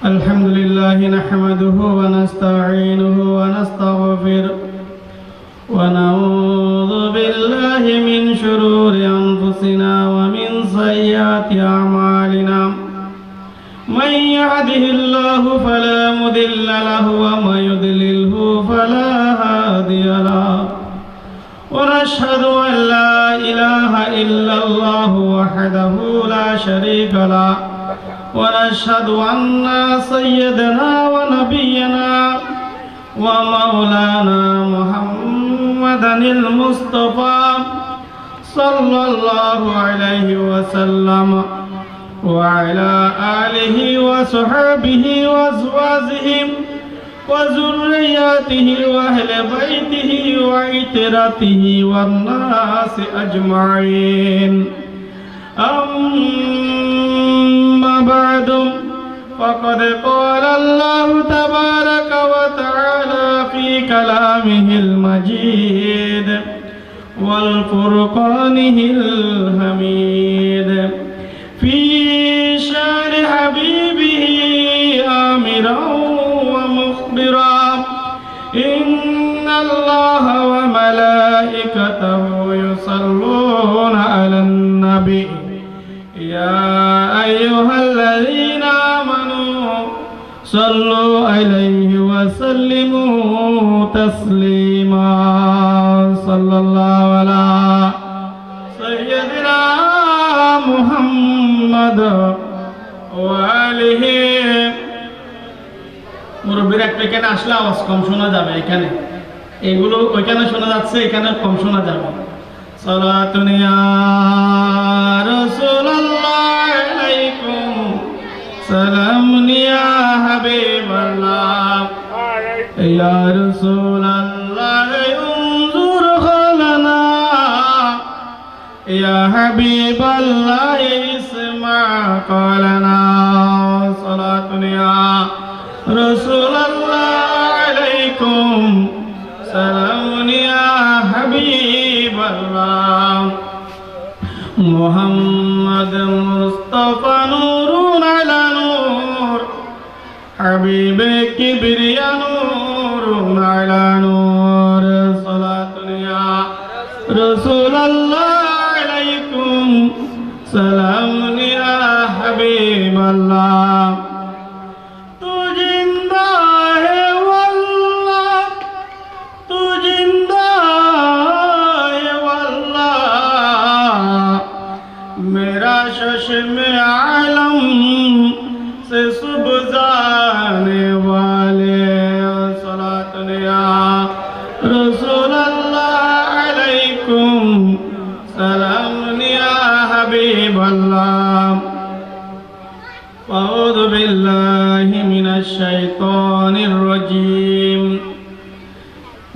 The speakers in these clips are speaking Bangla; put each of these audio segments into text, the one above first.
الحمد لله نحمده ونستعينه ونستغفره ونعوذ بالله من شرور أنفسنا ومن سيئات أعمالنا من يهده الله فلا مضل له ومن يضلله فلا هادي له ونشهد أن لا إله إلا الله وحده لا شريك له ونشهد أن سيدنا ونبينا ومولانا محمدا المصطفى صلى الله عليه وسلم وعلى آله وصحبه وأزواجه وذرياته وأهل بيته وعترته والناس أجمعين أما بعد فقد قال الله تبارك وتعالى في كلامه المجيد والفرقانه الحميد في شان حبيبه آمرا ومخبرا إن الله وملائكته يصلون على النبي يا أيها الذين آمنوا صلوا عليه وسلموا تسليما صلى الله على سيدنا محمد وآله মুরব্বীর একটা এখানে আসলে আওয়াজ কম শোনা যাবে এখানে এগুলো ওইখানে শোনা যাচ্ছে এখানে কম শোনা যাবে সালাতুন ইয়া রাসূলুল্লাহ আলাইকুম সালামুন ইয়া হাবিবাল্লাহ ইয়া রাসূলুল্লাহ উনজুর খালানা ইয়া হাবিবাল্লাহ ইসমা কালানা সালাতুন ইয়া রাসূলুল্লাহ আলাইকুম সালামুন ইয়া হাবিবাল্লাহ মুহাম্মদ মুস্তাফা নূরুন আলা নূর হাবিবে কিবরিয়া নূরুন আলা নূর সালাতুন ইয়া রাসূলুল্লাহ আলাইকুম সালামুন ইয়া হাবিবাল্লাহ में आलम से सुबह जाने वाले सलातुन या रसूलल्लाह अलैकुम सलामुन या हबीबल्लाह अऊज़ु बिल्लाहि मिनश शैतानिर रजीम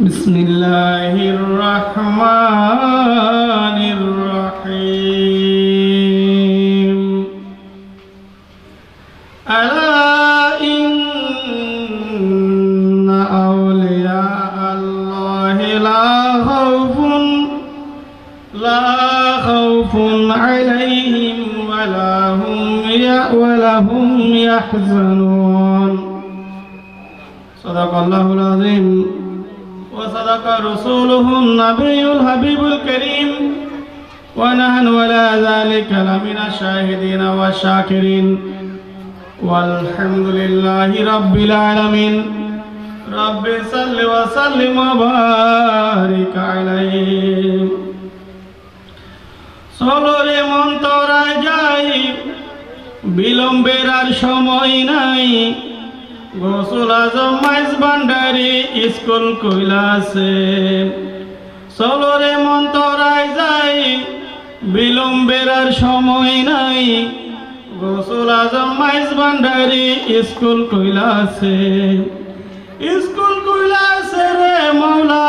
बिस्मिल्लाहिर रहमानिर रहीम ألا إن أولياء الله لا خوف عليهم ولا هم يحزنون صدق الله العظيم وصدق رسوله النبي الحبيب الكريم ونحن على ذلك لمن الشاهدين والشاكرين والحمد لله رب العالمين رب صل وسلم وبارك عليه চলরে মন তোরায় যাই বিলম্বের আর সময় নাই গোসল আজম মাইজ ভান্ডারি স্কুল কইলাছে চলরে মন তোরায় যাই বিলম্বের আর সময় নাই গোসল আজম মাইজ ভান্ডারি স্কুল কইলাছে রে মৌলা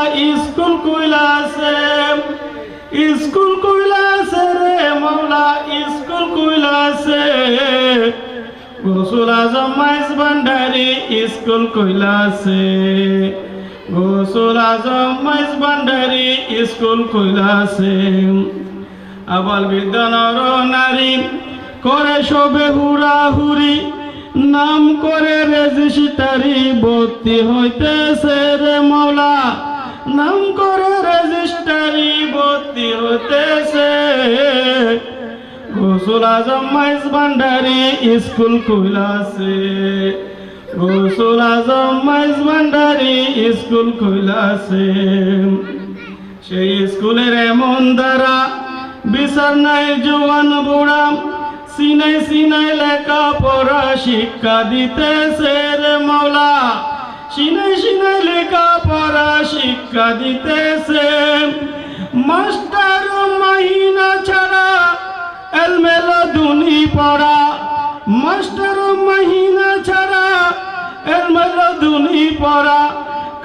স্কুল কইলাছে রে মৌলা স্কুল কইলাছে গোসল আজম মাইজ ভান্ডারি স্কুল কইলাছে গোসল আজম মাইজ ভান্ডারি স্কুল কইলাছে আবাল বৃদ্ধ নর নারী করে সবে হুড়াহুড়ি নাম করে রেজিস্টারি ভর্তি হইতেছে রে মৌলা নাম করে রেজিস্টারি ভর্তি হইতেছে গৌসুল আজম মাইজ ভান্ডারি স্কুল খুইলাছে গৌসুল আজম মাইজ ভান্ডারি স্কুল খুইলাছে সেই স্কুলের এমন দ্বারা বিচার নাই জোয়ান বুড়া সিনাই সিনাই লেখা পড়া শিক্ষা দিতেছে রে মৌলা সিনাই সিনাই লেখা পড়া শিক্ষা দিতেছে মাস্টার মাহিনা ছাড়া এলমেলো দুনি পড়া মাস্টার মাহিনা ছাড়া এলমেলো দুনি পড়া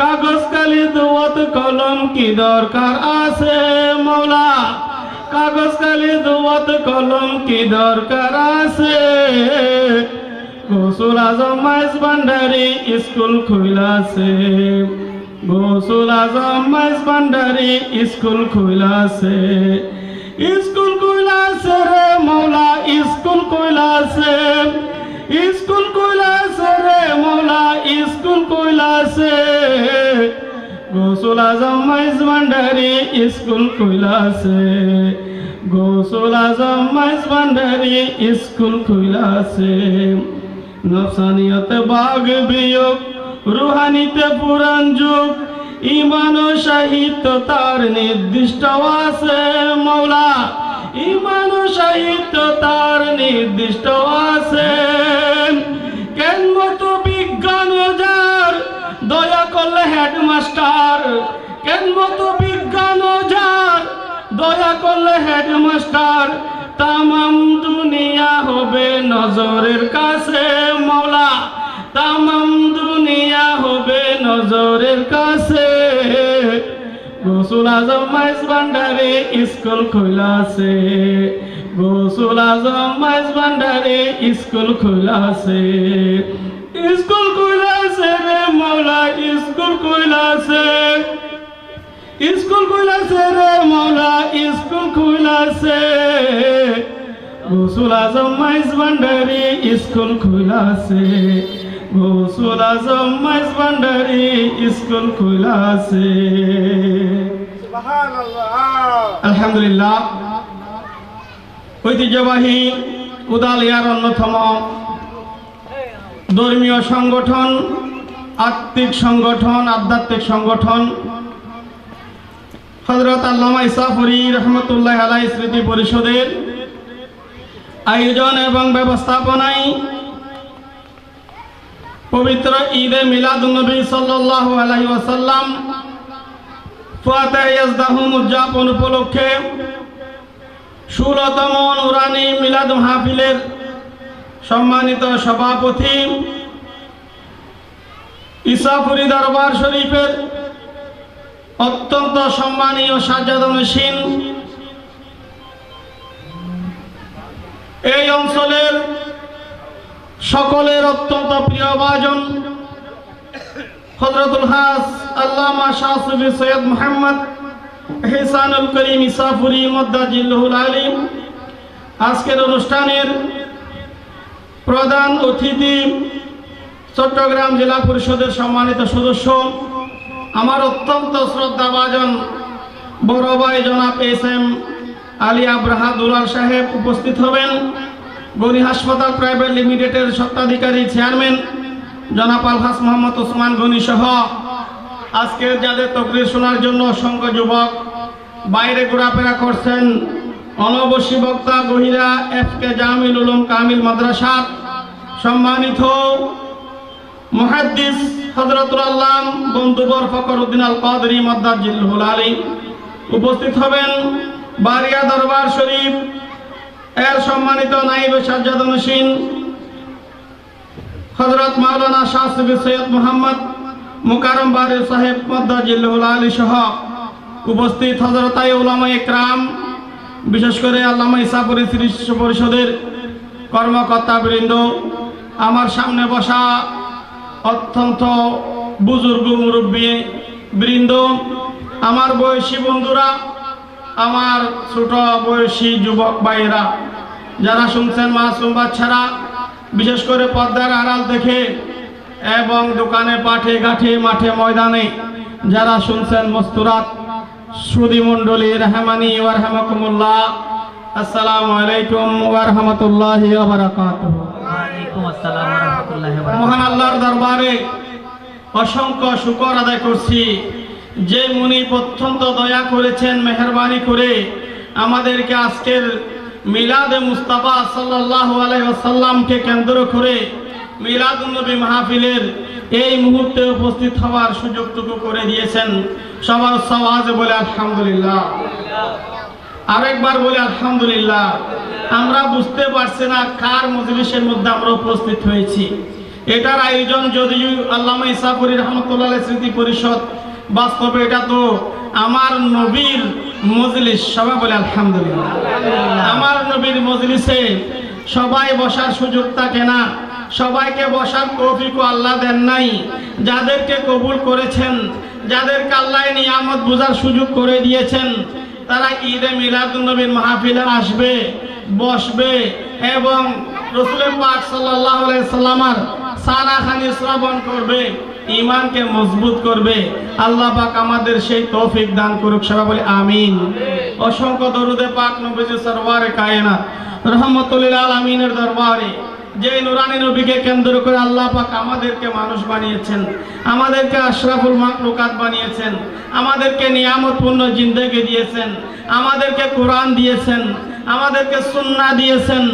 কাগজ কালি দুয়াত কলম কি দরকার আছে মৌলা কাগজ কালি দুয়াত কলম কি দরকার আছে গৌসুল আজম মাইজ ভান্ডারি স্কুল খুইলাছে গৌসুল আজম মাইজ ভান্ডারি স্কুল খুইলাছে স্কুল খুইলাছে রে মৌলা স্কুল খুইলাছে স্কুল খুইলাছে রে মৌলা স্কুল খুইলাছে গৌসুল আজম মাইজ ভান্ডারি স্কুল খুইলাছে গৌসুল আজম মাইজ ভান্ডারি স্কুল খুইলাছে নফসানিয়তে বাগ বিয়োগ রুহানিতে পুরাণ যুগ ইমান ও সাহিত্য তার নির্দিষ্ট আছে মৌলা ইমান ও সাহিত্য তার নির্দিষ্ট আছে কেন মতো বিজ্ঞান যার দয়া করলে হেডমাস্টার কেন মতো বিজ্ঞান যার দয়া করলে হেডমাস্টার তামাম দুনিয়া হবে নজরের কাছে মৌলা তামাম দুনিয়া হবে নজরের কাছে গৌসুল আজম মাইজ ভান্ডারি স্কুল খুইলাছে গৌসুল আজম মাইজ ভান্ডারি স্কুল খুইলাছে স্কুল খুইলাছে রে মৌলা স্কুল খুইলাছে স্কুল খুইলাছে রে মৌলা স্কুল খুইলাছে গৌসুল আজম মাইজ ভান্ডারি স্কুল খুইলাছে গৌসুল আজম মাইজ ভান্ডারি স্কুল খুইলাছে আলহামদুলিল্লাহ ঐতিহ্যবাহী উদালিয়ার অন্যতম ধর্মীয় সংগঠন আত্মিক সংগঠন আধ্যাত্মিক সংগঠন হযরত আল্লামা ইসাফুরী রহমতুল্লাহ আলাইহি স্মৃতি পরিষদের আয়োজন এবং ব্যবস্থাপনায় পবিত্র ঈদে মিলাদুন্নবী সাল্লাল্লাহু আলাইহি ওয়াসাল্লাম ফাতিহা ইয়াজদাহুম উদযাপন উপলক্ষে 16তম নুরানি মিলাদ মাহফিলের সম্মানিত সভাপতি ইসাফুরী দরবার শরীফের অত্যন্ত সম্মানীয় সাজ্জাদানশীন এই অঞ্চলের সকলের অত্যন্ত প্রিয় ভাজন হযরতুল হাস আল্লামা শাহ সুফি সৈয়দ মুহাম্মদ ইহসানুল করিম ইসাফুরী মুদ্দাজিল্লাহুল আলিম আজকের অনুষ্ঠানের প্রধান অতিথি চট্টগ্রাম জেলা পরিষদের সম্মানিত সদস্য আমার অত্যন্ত শ্রদ্ধাভাজন বড় ভাই জনাব এস.এম. আলী আবরাহা দুলাল সাহেব উপস্থিত হবেন গনি হাসপাতাল প্রাইভেট লিমিটেডের স্বত্বাধিকারী চেয়ারম্যান জনাব আলহাস মোহাম্মদ ওসমান গনি সহ আজকে যাদের তকরির শোনার জন্য অসংখ্য যুবক বাইরে ঘোরাফেরা করছেন অনবসী বক্তা গহিরা এফকে জামিল উলুম কামিল মাদ্রাসা সম্মানিত মুহাদ্দিস হযরতুল আল্লাম বন্ধুবর ফখরউদ্দিন আল কাদরী মুদ্দাজিল্লাহুল আলিম উপস্থিত হবেন বারিয়া দরবার শরীফ এর সম্মানিত নায়েবে সাজ্জাদানশীন হযরত মাওলানা শাহ সুফি সৈয়দ মুহাম্মদ মুকাররম বারি সাহেব মুদ্দাজিল্লাহুল আলী সহ উপস্থিত হযরতায়ে উলামায়ে ইকরাম বিশেষ করে আল্লামা ইসাফুরী শিশু পরিষদের কর্মকর্তা বৃন্দ আমার সামনে বসা অত্যন্ত বুজুর্গ মুরব্বী বৃন্দ আমার বয়সী বন্ধুরা আমার ছোট বয়সী যুবক ভাইরা, যারা শুনছেন মাসুম বাচ্চারা, বিশেষ করে পর্দার আড়াল দেখে এবং দোকানে পাঠে ঘাটে মাঠে ময়দানে যারা শুনছেন মস্তুরাত সুদী মণ্ডলী রহমানি ওয়া রাহমাকুমুল্লাহ, আসসালামু আলাইকুম ওয়া রাহমাতুল্লাহি ওয়া বারাকাতুহু। ওয়ালাইকুম আসসালাম ওয়া রাহমাতুল্লাহি ওয়া বারাকাতুহু। মহান আল্লাহর দরবারে অসংখ্য শুকর আদায় করছি, যে মুনিব অত্যন্ত দয়া করেছেন মেহেরবানি করে আমাদেরকে আজকের মিলাদে মুস্তাফা সাল্লাল্লাহু আলাইহি ওয়াসাল্লামকে কেন্দ্র করে মিলাদুন্নবী মাহফিলের এই মুহূর্তে উপস্থিত হওয়ার সুযোগটুকু করে দিয়েছেন। সবার সওয়াজে বলে আলহামদুলিল্লাহ, আরেকবার বলে আলহামদুলিল্লাহ। আমরা বুঝতে পারছি না কার মজলিসের মধ্যে আমরা উপস্থিত হয়েছি। এটার আয়োজন যদিও আল্লামা ইসাফুরী রহমতুল্লাহ আলাইহি স্মৃতি পরিষদ, বাস্তবে এটা তো আমার নবীর মজলিস। সবাই বলে আলহামদুলিল্লাহ। আমার নবীর মজলিসে সবাই বসার সুযোগ থাকে না, সবাইকে বসার তৌফিক আল্লাহ দেন নাই। যাদেরকে কবুল করেছেন, যাদেরকে আল্লাহ নিয়ামত বোঝার সুযোগ করে দিয়েছেন, তারা ঈদে মিলাদুন্নবীর মাহফিলে আসবে, বসবে এবং রাসূল পাক সাল্লাল্লাহু আলাইহি সাল্লামের সানাখানি শ্রবণ করবে, ঈমানকে মজবুত করবে। আল্লাহ পাক আমাদের সেই তৌফিক দান করুক। সবাই বলে আমিন। অসংখ্য দরুদে পাক নবীজি সরওয়ারে কায়নাত রাহমাতুল লিল আলামিনের দরবারে, যে নুরানি নবীকে কেন্দ্র করে আল্লাহ পাক আমাদেরকে মানুষ বানিয়েছেন, আমাদেরকে আশরাফুল মাখলুকাত বানিয়েছেন, আমাদেরকে নিয়ামতপূর্ণ জিন্দেগি দিয়েছেন, আমাদেরকে কোরআন দিয়েছেন, আমাদেরকে সুন্নাহ দিয়েছেন,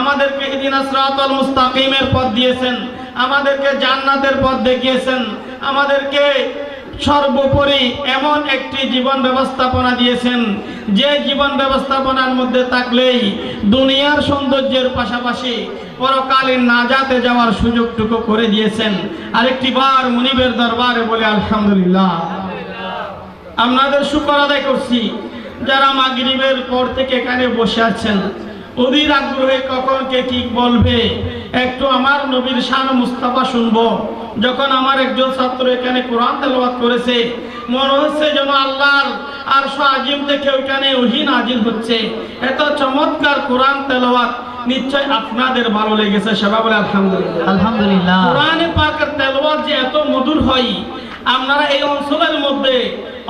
আমাদেরকে ইহদিনাস সিরাতাল মুস্তাকিমের পথ দিয়েছেন, আমাদেরকে জান্নাতের পথ দেখিয়েছেন, আমাদেরকে সর্বোপরি এমন একটি জীবন ব্যবস্থাপনা দিয়েছেন, যে জীবন ব্যবস্থাপনার মধ্যে থাকলেই দুনিয়ার সৌন্দর্যের পাশাপাশি পরকালীন নাজাতে যাওয়ার সুযোগটুকু করে দিয়েছেন। আরেকটি বার মুনিবের দরবারে বলে আলহামদুলিল্লাহ। আপনাদের শুকর আদায় করছি যারা মাগরিবের পর থেকে এখানে বসে আছেন, অধীর আগ্রহে কখন কে কি বলবে, একটু আমার নবীর শান মুস্তাফা শুনবো। যখন আমার একজন ছাত্র এখানে কোরআন তেলাওয়াত করেছে, মনে হচ্ছে যেন আল্লাহর আরশ আজিম থেকে ওইখানে ওহী নাজিল হচ্ছে। এত চমৎকার কোরআন তেলাওয়াত, নিশ্চয় আপনাদের ভালো লেগেছে। সবাই বলে আলহামদুলিল্লাহ। আলহামদুলিল্লাহ। কোরআনে পাকের তেলাওয়াত যে এত মধুর হয়, আপনারা এই অঞ্চলের মধ্যে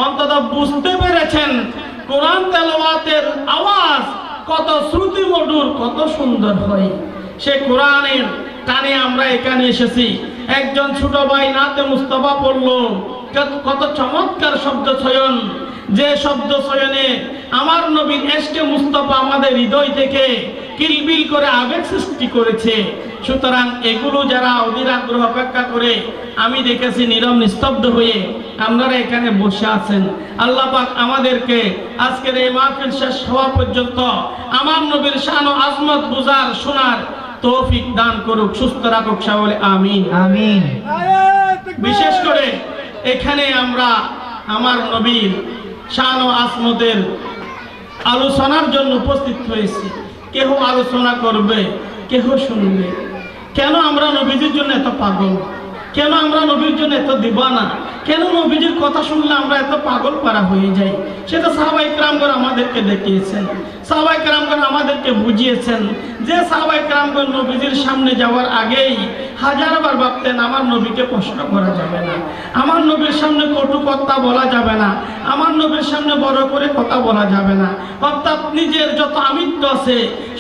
অন্তত বুঝতে পেরেছেন কোরআন তেলাওয়াতের আওয়াজ কত শ্রুতি মধুর, কত সুন্দর হয়। সে কোরআনের টানে আমরা এখানে এসেছি। একজন ছোট ভাই নাতে মুস্তাফা পড়লো, কত চমৎকার শব্দ চয়ন, যে শব্দ চয়নে আমার নবীর এশকে মুস্তাফা আমাদের হৃদয় থেকে কিলবিল করে আবেগ সৃষ্টি করেছে। সুতরাং এগুলো যারা অধীর আগ্রহ অপেক্ষা করে, আমি দেখেছি নীরব নিস্তব্ধ হয়ে আপনারা এখানে বসে আছেন। আল্লাহ পাক আমাদেরকে আজকের এই মাহফিল শেষ হওয়া পর্যন্ত আমার নবীর শান ও আজমত বুঝার শোনার তৌফিক দান করুক, সুস্থ রাখুক। সবাই বলে আমিন আমিন। বিশেষ করে এখানে আমরা আমার নবীর শান ও আজমতের আলোচনার জন্য উপস্থিত হয়েছি। কেহ আলোচনা করবে, কেহ শুনবে। কেন আমরা নবীজির জন্য এত পাগল? কেন আমরা নবীর জন্য এত দিবানা? কেন নবীজির কথা শুনলে আমরা এত পাগল পারা হয়ে যাই? সেটা সাহাবায়ে কেরামগণ আমাদেরকে দেখিয়েছেন, সাহাবায়ে কেরামগণ আমাদেরকে বুঝিয়েছেন। যে সাহাবায়ে কেরামগণ নবীজির সামনে যাওয়ার আগেই হাজারবার ভাবতেন আমার নবীকে প্রশ্ন করা যাবে না, আমার নবীর সামনে কটু কথা বলা যাবে না, আমার নবীর সামনে বড় করে কথা বলা যাবে না। অর্থাৎ নিজের যত আমিত্ব আছে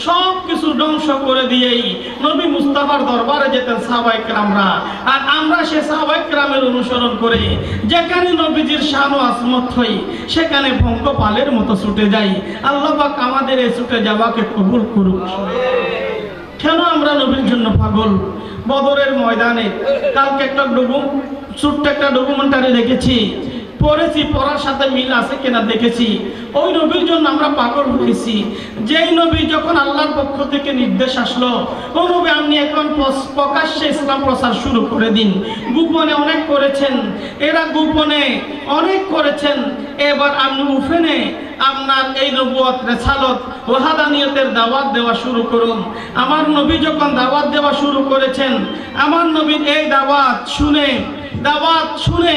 সব কিছু ধ্বংস করে দিয়েই নবী মুস্তাফার দরবারে যেতেন সাহাবায়ে কেরামরা। আর আমরা সে সাহাবায়ে কেরামের অনুসরণ করে যেখানে নবীজির শান ও আজমত হই, সেখানে পঙ্গপালের মতো ছুটে যাই। আল্লাহ পাক আমাদের এই ছুটে যাওয়াকে কবুল করুক। কেন আমরা নবীর জন্য পাগল? বদরের ময়দানে কালকে একটা ছোট্ট একটা ডকুমেন্টারি দেখেছি, পড়েছি, পড়ার সাথে মিল আছে কিনা দেখেছি। ওই নবীর জন্য আমরা পাগল হয়েছি। যেই নবী যখন আল্লাহর পক্ষ থেকে নির্দেশ আসলো, ও নবী আপনি এখন প্রকাশ্যে ইসলাম প্রচার শুরু করে দিন। গোপনে অনেক করেছেন, এরা গোপনে অনেক করেছেন, এবার আপনি উফেনে আপনার এই নবুয়ত রিসালাত ওয়াহাদানিয়তের দাওয়াত দেওয়া শুরু করুন। আমার নবী যখন দাওয়াত দেওয়া শুরু করেছেন, আমার নবীর এই দাওয়াত শুনে দাওয়াত শুনে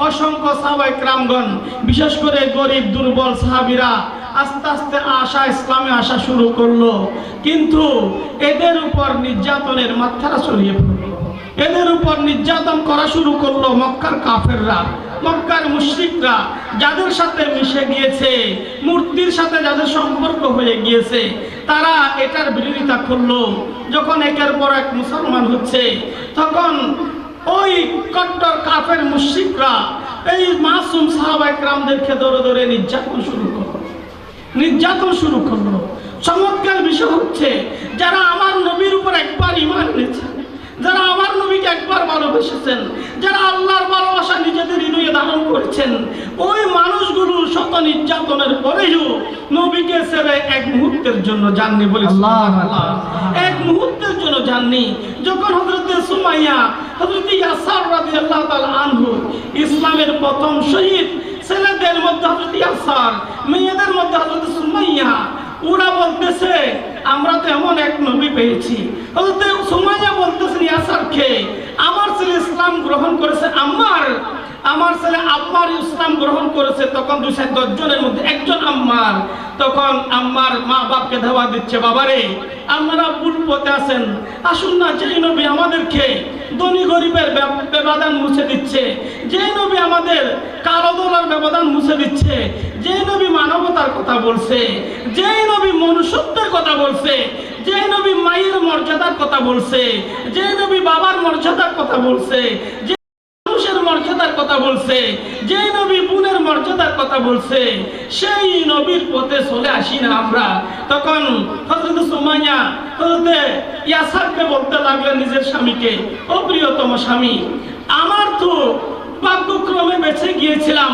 অসংখ্য সাহাবায়ে কেরামগণ, বিশেষ করে গরিব দুর্বল সাহাবীরা আস্তে আস্তে ইসলামে আসা শুরু করলো। কিন্তু এদের উপর নির্যাতনের মাত্রা ছড়িয়ে পড়ল, এদের উপর নির্যাতন করা শুরু করলো মক্কার কাফেররা, মক্কার মুশরিকরা, যাদের সাথে মিশে গিয়েছে, মূর্তির সাথে যাদের সম্পর্ক হয়ে গিয়েছে, তারা এটার বিরোধিতা করলো। যখন একের পর এক মুসলমান হচ্ছে, তখন ওই কট্টর কাফের মুশরিকরা এই মাসুম সাহাবায়ে কেরামদেরকে ধরে ধরে নির্যাতন শুরু করলো। চমৎকার বিষয় হচ্ছে, যারা আমার নবীর উপর একবার ঈমান এনেছেন, যারা আমার নবীকে একবার ভালোবেসেছেন, যারা আল্লাহর ভালোবাসা নিজেদের হৃদয়ে ধারণ করেছেন, ওই মানুষগুলো শত নির্যাতনের পরেও নবীকে ছেড়ে এক মুহূর্তের জন্য যাননি। বলি সুবহানাল্লাহ, এক মুহূর্তের জন্য যাননি। যখন হযরতে সুমাইয়া, হযরতে ইয়াসার রাদিয়াল্লাহু তাআলা আনহু, ইসলামের প্রথম শহীদ, ছেলেদের মধ্যে হযরতে ইয়াসার, মেয়েদের মধ্যে হযরতে সুমাইয়া, ওরা বলতেছে আমরা তো এমন এক নবী পেয়েছি। হযরতে সুমাইয়া বলতেছেন ইয়াসারকে, আমার ছেলে ইসলাম গ্রহণ করেছে, আমার ছেলে আম্মার ইসলাম গ্রহণ করেছে। তখন 210 জনের মধ্যে একজন আম্মার, তখন আম্মার মা বাপকে ধাওয়া দিচ্ছে, বাবারে আপনারা ভুল পথে আছেন, আসুন না, যেই নবী আমাদেরকে ধনী গরিবের ব্যবধান মুছে দিচ্ছে, যেই নবী আমাদের কালো দলার ব্যবধান মুছে দিচ্ছে, যেই নবী মানবতার কথা বলছে, যেই নবী মনুষ্যত্বের কথা বলছে, যেই নবী মায়ের মর্যাদার কথা বলছে, যেই নবী বাবার মর্যাদার কথা বলছে, যে মানুষের মর্যাদার কথা বলছে, যেই নবী বোনের মর্যাদার কথা বলছে, সেই নবীর পথে চলে আসি না আমরা। তখন হযরত সুমাইয়া হযরতে ইয়াসারকে বলতে লাগলেন নিজের স্বামীকে, ও প্রিয়তম স্বামী, আমার তো ভাগ্যক্রমে বেঁচে গিয়েছিলাম,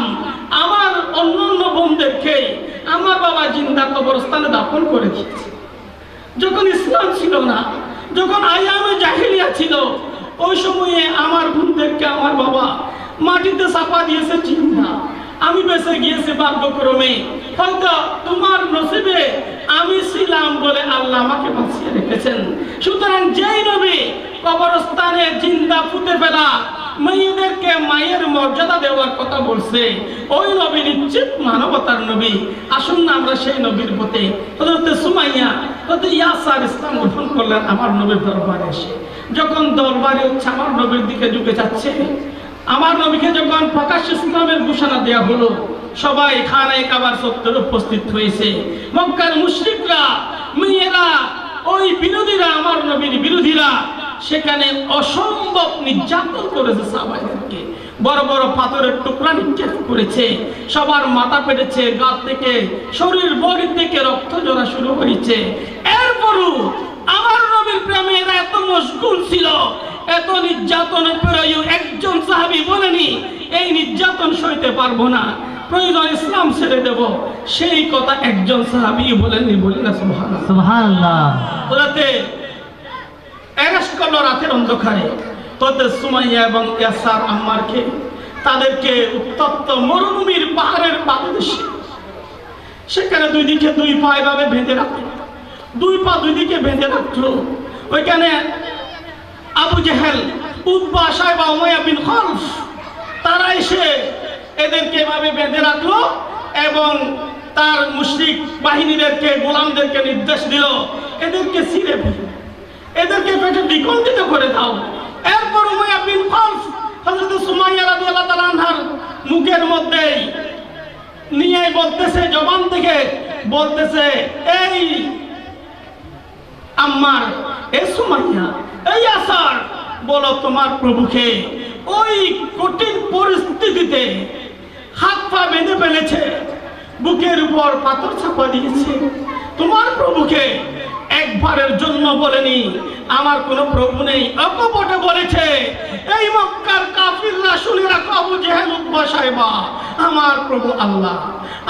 আমার অন্যান্য বোনদেরকে আমার বাবা জিন্দা কবরস্থানে দাফন করে দিয়েছে। যখন ইসলাম ছিল না, যখন আইয়ামে জাহিলিয়া ছিল, ওই সময়ে আমার বোনদেরকে আমার বাবা মাটিতে চাপা দিয়েছে জিন্দা। আমি বেঁচে গিয়েছি ভাগ্যক্রমে, হয়তো তোমার নসিবে আমি ছিলাম বলে আল্লাহ আমাকে বাঁচিয়ে রেখেছেন। সুতরাং যেই নবী কবরস্থানে জিন্দা ফুটে ফেলা মেয়েদেরকে মায়ের মর্যাদা দেওয়ার কথা বলছে, ওই নবী নিশ্চিত মানবতার নবী। আসুন না আমরা সেই নবীর পথে। হযরতে সুমাইয়া, হযরতে ইয়াসার ইসলাম গ্রহণ করলেন আমার নবীর দরবারে এসে। যখন দরবারে হচ্ছে আমার নবীর দিকে ঝুঁকে যাচ্ছে, আমার নবীকে যখন প্রকাশ ইসলামের ঘোষণা দেওয়া হলো, সবাই খানায়ে কাবার চত্বরে উপস্থিত হয়েছে। মক্কার মুশরিকরা, মেয়েরা, ওই বিরোধীরা, আমার নবীর বিরোধীরা সেখানে অসম্ভব নির্যাতন করেছে। সাহাবাদেরকে বড় বড় পাথরের টুকরা নিক্ষেপ করেছে, সবার মাথা পেটেছে, গা থেকে শরীর বডি থেকে রক্ত ঝরা শুরু হয়েছে। এরপরও আমার নবীর প্রেমে এরা এত মশগুল ছিল, এত নির্যাতনের পরেও একজন সাহাবী বলেনি এই নির্যাতন সইতে পারবো না, প্রয়োজন ইসলাম ছেড়ে দেব। সেই কথা একজন সাহাবী বলেননি। বলি না সুবহানাল্লাহ, সুবহানাল্লাহ। ওরাতে অ্যারেস্ট করলো রাতের অন্ধকারে হযরত সুমাইয়া এবং ইয়াসার আম্মারকে। তাদেরকে উত্তপ্ত মরুভূমির পাহাড়ের পাদদেশে, সেখানে দুই দিকে দুই পা এভাবে বেঁধে রাখলো, দুই পা দুই দিকে বেঁধে রাখলো। ওইখানে আবু জেহেল, উতবা, সাইবা, উমাইয়া বিন খালফ, তারা এসে এদেরকে এভাবে বেঁধে রাখলো এবং তার মুশরিক বাহিনীদেরকে, গোলামদেরকে নির্দেশ দিল, এদেরকে ছিঁড়ে ফেলো, এদেরকে পেটে বিকণ্ঠিত করে দাও। এরপর উমাইয়া বিন খালফ হযরত সুমাইয়া রাদিয়াল্লাহু তাআলা আনহার মুখের মধ্যে নিয়ে বলতেছে, জবান থেকে বলতেছে, এই আম্মার, এ সুমাইয়া, এই ইয়াসার, বলো তোমার প্রভুকে। ওই কঠিন পরিস্থিতিতে হাত পা বেঁধে ফেলেছে, বুকের উপর পাথর চাপা দিয়েছে। তোমার প্রভুকে একবারের জন্য বলেনি আমার কোনো প্রভু নেই, অকপটে বলেছে, এই মক্কার কাফিররা শুনে রাখো, আবু জেহেল, উতবা, সাইবা, আমার প্রভু আল্লাহ,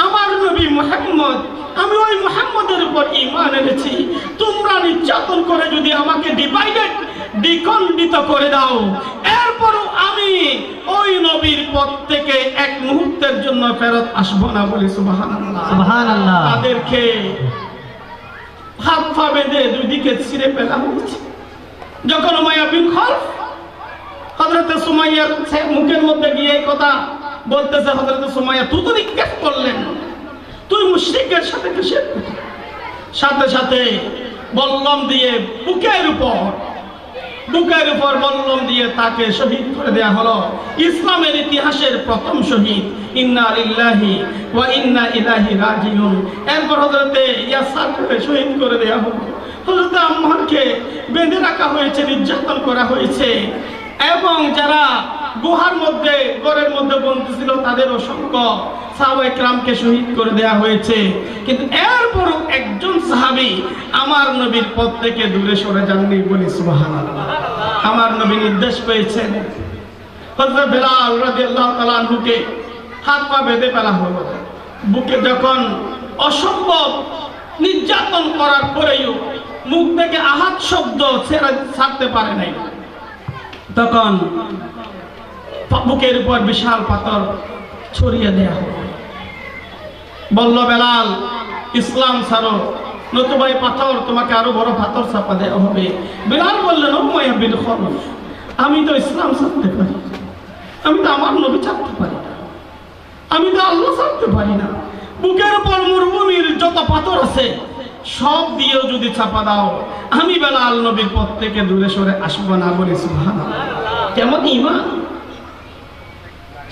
আমার নবী মুহাম্মদ, আমি ওই মুহাম্মদের উপর ঈমান এনেছি। তোমরা নির্যাতন করে যদি আমাকে দ্বিখণ্ডিত করে দাও, এরপরও আমি ওই নবীর পথ থেকে এক মুহূর্তের জন্য ফেরত আসবো না। বলি সুবহানাল্লাহ, সুবহানাল্লাহ। তাদেরকে হাত পা বেঁধে দুই দিকে ছিঁড়ে ফেলা হয়েছে। যখন উমাইয়া বিন খালফ হযরতে সুমাইয়ার মুখের মধ্যে গিয়ে এই কথা বলতেছে, হযরতে সুমাইয়া তুই তো নিক্ষেপ করলেন, তুই মুশরিকের সাথে কিসের? সাথে সাথে বল্লম দিয়ে বুকের উপর বল্লম দিয়ে তাকে শহীদ করে দেয়া হলো। ইসলামের ইতিহাসের প্রথম শহীদ। ইন্না লিল্লাহি ওয়া ইন্না ইলাইহি রাজিউন। এরপর হযরতে ইয়াসারকে শহীদ করে দেয়া হলো। হযরতে আম্মারকে বেঁধে রাখা হয়েছে, নির্যাতন করা হয়েছে, এবং যারা গুহার মধ্যে ঘরের মধ্যে বন্দী ছিল তাদের অসংখ্য সাহাবায়ে কেরামকে শহীদ করে দেয়া হয়েছে। কিন্তু এরপর একজন সাহাবী আমার নবীর পথ থেকে দূরে সরে যাননি, বলি সুবহানাল্লাহ। আমার নবী নির্দেশ পেয়েছেন, হযরত বেলাল রাদিয়াল্লাহু তাআলা আনহুকে হাত পা বেঁধে ফেলা হলো। বুকে যখন অসম্ভব নির্যাতন করার পরেও মুখ থেকে আহাত শব্দ ছাড়তে পারে নাই, তখন বুকের উপর বিশাল পাথর ছড়িয়ে দেয়া হলো। বলল বেলাল, ইসলাম ছাড়ো, নতুবা এই পাথর তোমাকে আরো বড় পাথর চাপা দেওয়া হবে। বেলাল বললেন, ও মায়া বিল খরচ, আমি তো ইসলাম ছাড়তে পারি, আমি তো আমার নবী ছাড়তে পারি না, আমি তো আল্লাহ ছাড়তে পারি না। বুকের উপর মরুভূমির যত পাথর আছে সব দিয়েও যদি চাপা দাও, আমি বেলাল নবীর পথ থেকে দূরে সরে আসবো না, বলি সুবহানাল্লাহ। কেমন ঈমান!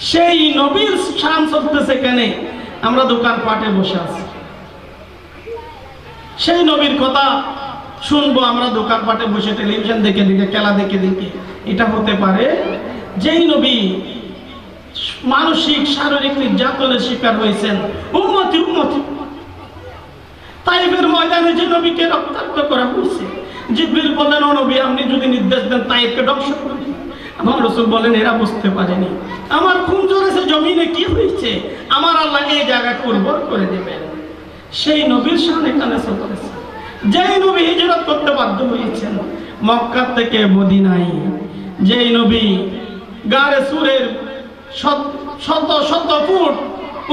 সেই নবীর শান চলতেছে কেন? আমরা দোকান পাটে বসে আছি, সেই নবীর কথা শুনবো আমরা দোকান পাটে বসে, টেলিভিশন দেখে দেখে, খেলা দেখে দেখে। এটা হতে পারে যেই নবী মানসিক শারীরিক নির্যাতনের শিকার হয়েছেন, উম্মতি উম্মতি। তাইফের ময়দানে যে নবীকে রক্তাক্ত করা হয়েছে, জিবরিল বললেন, ও নবী আপনি যদি নির্দেশ দেন তাইফকে ধ্বংস করে দিন। আমার রাসূল বলেন, এরা বুঝতে পারেনি আমার খুন জোরেছে জমিনে কি হয়েছে, আমার আল্লাহ এই জায়গাকে উর্বর করে দেবেন। সেই নবীর সামনে কানে চলতেছে, যেই নবী হিজরত করতে বাধ্য হয়েছেন মক্কা থেকে মদিনায়, যেই নবী গারে সুরের শত শত ফুট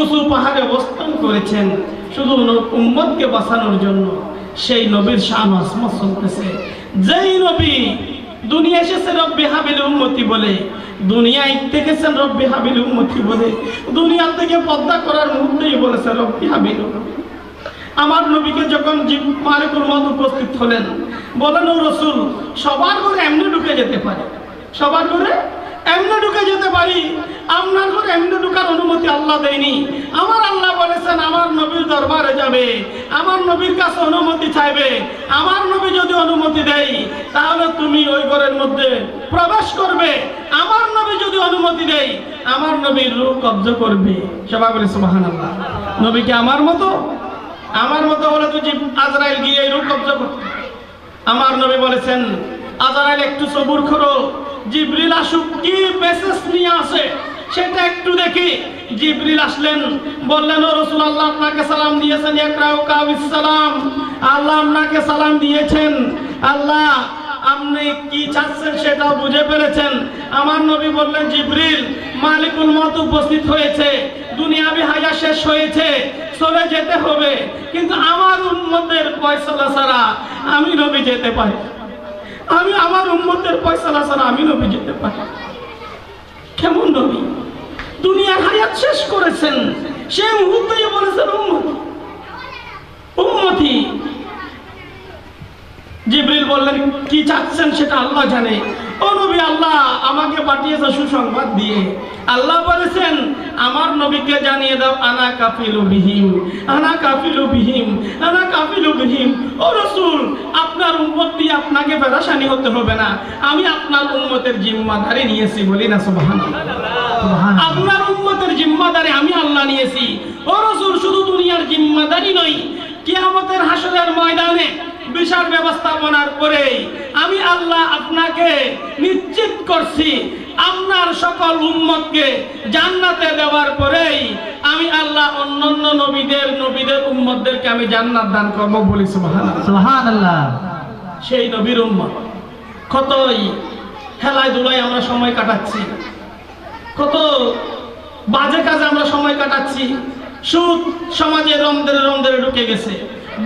উঁচু পাহাড়ে অবস্থান করেছেন শুধু উম্মতকে বাঁচানোর জন্য, সেই নবীর শান আসমত চলতেছে। যেই নবী দুনিয়া এসেছে রব্বি হাবিল উম্মতি বলে, দুনিয়ায় দেখেছেন রব্বি হাবিল উম্মতি বলে, দুনিয়া থেকে পর্দা করার মুহূর্তেই বলেছে রব্বি হাবিল উম্মতি। আমার নবীকে যখন মালিকুল মউত উপস্থিত হলেন, বলেন, ও রাসূল সবার ঘরে এমনি ঢুকে যেতে পারে, সবার ঘরে এমনি ঢুকে যেতে পারি, আপনার ঘরে এমনি ঢুকার অনুমতি আল্লাহ দেয়নি। আমার আল্লাহ বলেছেন আমার নবীর দরবারে যাবে, আমার নবীর কাছে অনুমতি চাইবে, আমার নবী যদি অনুমতি দেয় তাহলে তুমি ওই ঘরের মধ্যে প্রবেশ করবে, আমার নবী যদি অনুমতি দেয় আমার নবীর রূহ কব্জা করবে। সবাই বলে সুবহানাল্লাহ। নবীকে আমার মতো হলে তো আজরাইল গিয়ে রূহ কব্জা করতে। আমার নবী বলেছেন, আজরাইল একটু সবুর করো, জিবরিল আসুক, কি মেসেজ নিয়ে আসে সেটা একটু দেখি। জিবরিল আসলেন, বললেন, ও রাসূলুল্লাহ আপনাকে সালাম দিয়েছেন, ইকরাউ কাবিস সালাম, আল্লাহ আপনাকে সালাম দিয়েছেন, আল্লাহ আপনি কি চাচ্ছেন সেটা বুঝে ফেলেছেন। আমার নবী বললেন, জিবরিল মালিকুল মউত উপস্থিত হয়েছে, দুনিয়াবি হায়াত শেষ হয়েছে, চলে যেতে হবে, কিন্তু আমার উম্মতের ফয়সালা ছাড়া আমি নবী যেতে পারি, আমি আমার উম্মতের ফয়সালা ছাড়া আমি নবী যেতে পারি। কেমন নবী! দুনিয়ার হায়াত শেষ করেছেন, সেই মুহূর্তেই বলেছেন উম্মতি উম্মতি। জিবরিল বললেন, কি চাচ্ছেন সেটা আল্লাহ জানে। ও নবী, আল্লাহ আমাকে পাঠিয়েছে সুসংবাদ দিয়ে। আল্লাহ বলেছেন আমার নবীকে জানিয়ে দাও, আনা কাফিলু বিহিম, আনা কাফিলু বিহিম, আনা কাফিলু বিহিম। ও রাসূল আপনার উম্মত দিয়ে আপনাকে পেরেশানি হতে হবে না, আমি আপনার উম্মতের জিম্মাদারি নিয়েছি, বলি না সুবহানাল্লাহ। আপনার উম্মতের জিম্মাদারি আমি আল্লাহ নিয়েছি। ও রাসূল শুধু দুনিয়ার জিম্মাদারি নয়, কিয়ামতের হাসরের ময়দানে বিচার ব্যবস্থাপনার পরে আমি আল্লাহ আপনাকে নিশ্চিত করছি আপনার সকল উম্মতকে জান্নাতে দেওয়ার পরেই আমি আল্লাহ অন্যান্য নবীদের উম্মতদেরকে আমি জান্নাত দান করব, বলি সুবহানাল্লাহ। সুবহানাল্লাহ। সেই নবীর উম্মত কতই খেলায় ধুলায় আমরা সময় কাটাচ্ছি, কত বাজে কাজে আমরা সময় কাটাচ্ছি। সুদ সমাজে রমদরে ঢুকে গেছে,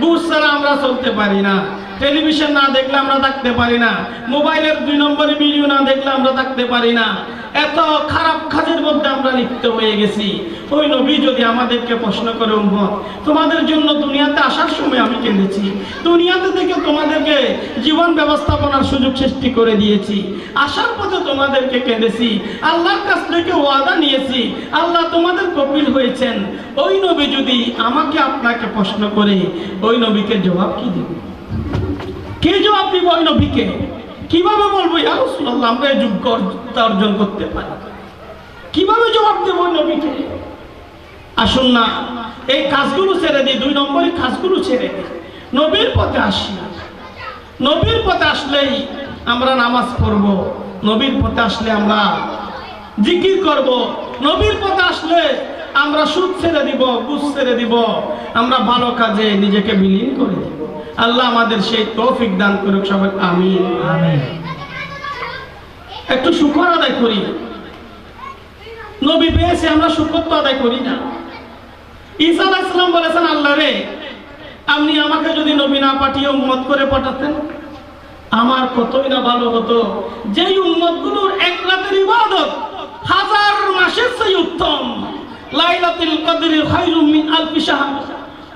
ঘুষ ছাড়া আমরা চলতে পারি না। টেলিভিশন না দেখলে আমরা থাকতে পারি না, মোবাইলের 2 নম্বরে ভিডিও না দেখলে আমরা থাকতে পারি না। এত খারাপ কাজের মধ্যে আমরা লিপ্ত হয়ে গেছি। ওই নবী যদি আমাদেরকে প্রশ্ন করে, উম্মত তোমাদের জন্য দুনিয়াতে আসার সময় আমি কেঁদেছি, দুনিয়াতে থেকে তোমাদেরকে জীবন ব্যবস্থাপনার সুযোগ সৃষ্টি করে দিয়েছি, আসার পথে তোমাদেরকে কেঁদেছি, আল্লাহর কাছ থেকে ওয়াদা নিয়েছি, আল্লাহ তোমাদের কপিল হয়েছেন। ওই নবী যদি আমাকে আপনাকে প্রশ্ন করে, ওই নবীকে জবাব কি দেব? কে জবাব দিব ওই নবীকে? কিভাবে বলবো ইয়া রাসূলুল্লাহ আমরা এই যোগ্যতা অর্জন করতে পারি? কিভাবে জবাব দেব ওই নবীকে? আসুন না এই কাজগুলো ছেড়ে দিই, 2 নম্বরের কাজগুলো ছেড়ে দিই, নবীর পথে আসি। নবীর পথে আসলেই আমরা নামাজ পড়ব, নবীর পথে আসলে আমরা জিকির করব, নবীর পথে আসলে আমরা সুদ ছেড়ে দিব, ঘুষ ছেড়ে দিব, আমরা ভালো কাজে নিজেকে বিলীন করে দিব। আল্লাহ আমাদের সেই তৌফিক দান করুক সবাই, আমিন আমিন। একটু শুকর আদায় করি। নবী পেয়েছে, আমরা শুকর তো আদায় করি না। ঈসা আলাইহিস সালাম বলেছেন, আল্লাহ রে আপনি আমাকে যদি নবী না পাঠিয়ে উম্মত করে পাঠাতেন আমার কতই না ভালো হতো। যেই উম্মতগুলোর এক রাতের ইবাদত 1000 মাসের চেয়ে উত্তম। লাইলাতুল কদরি খায়রুম মিন আলফি শাহর।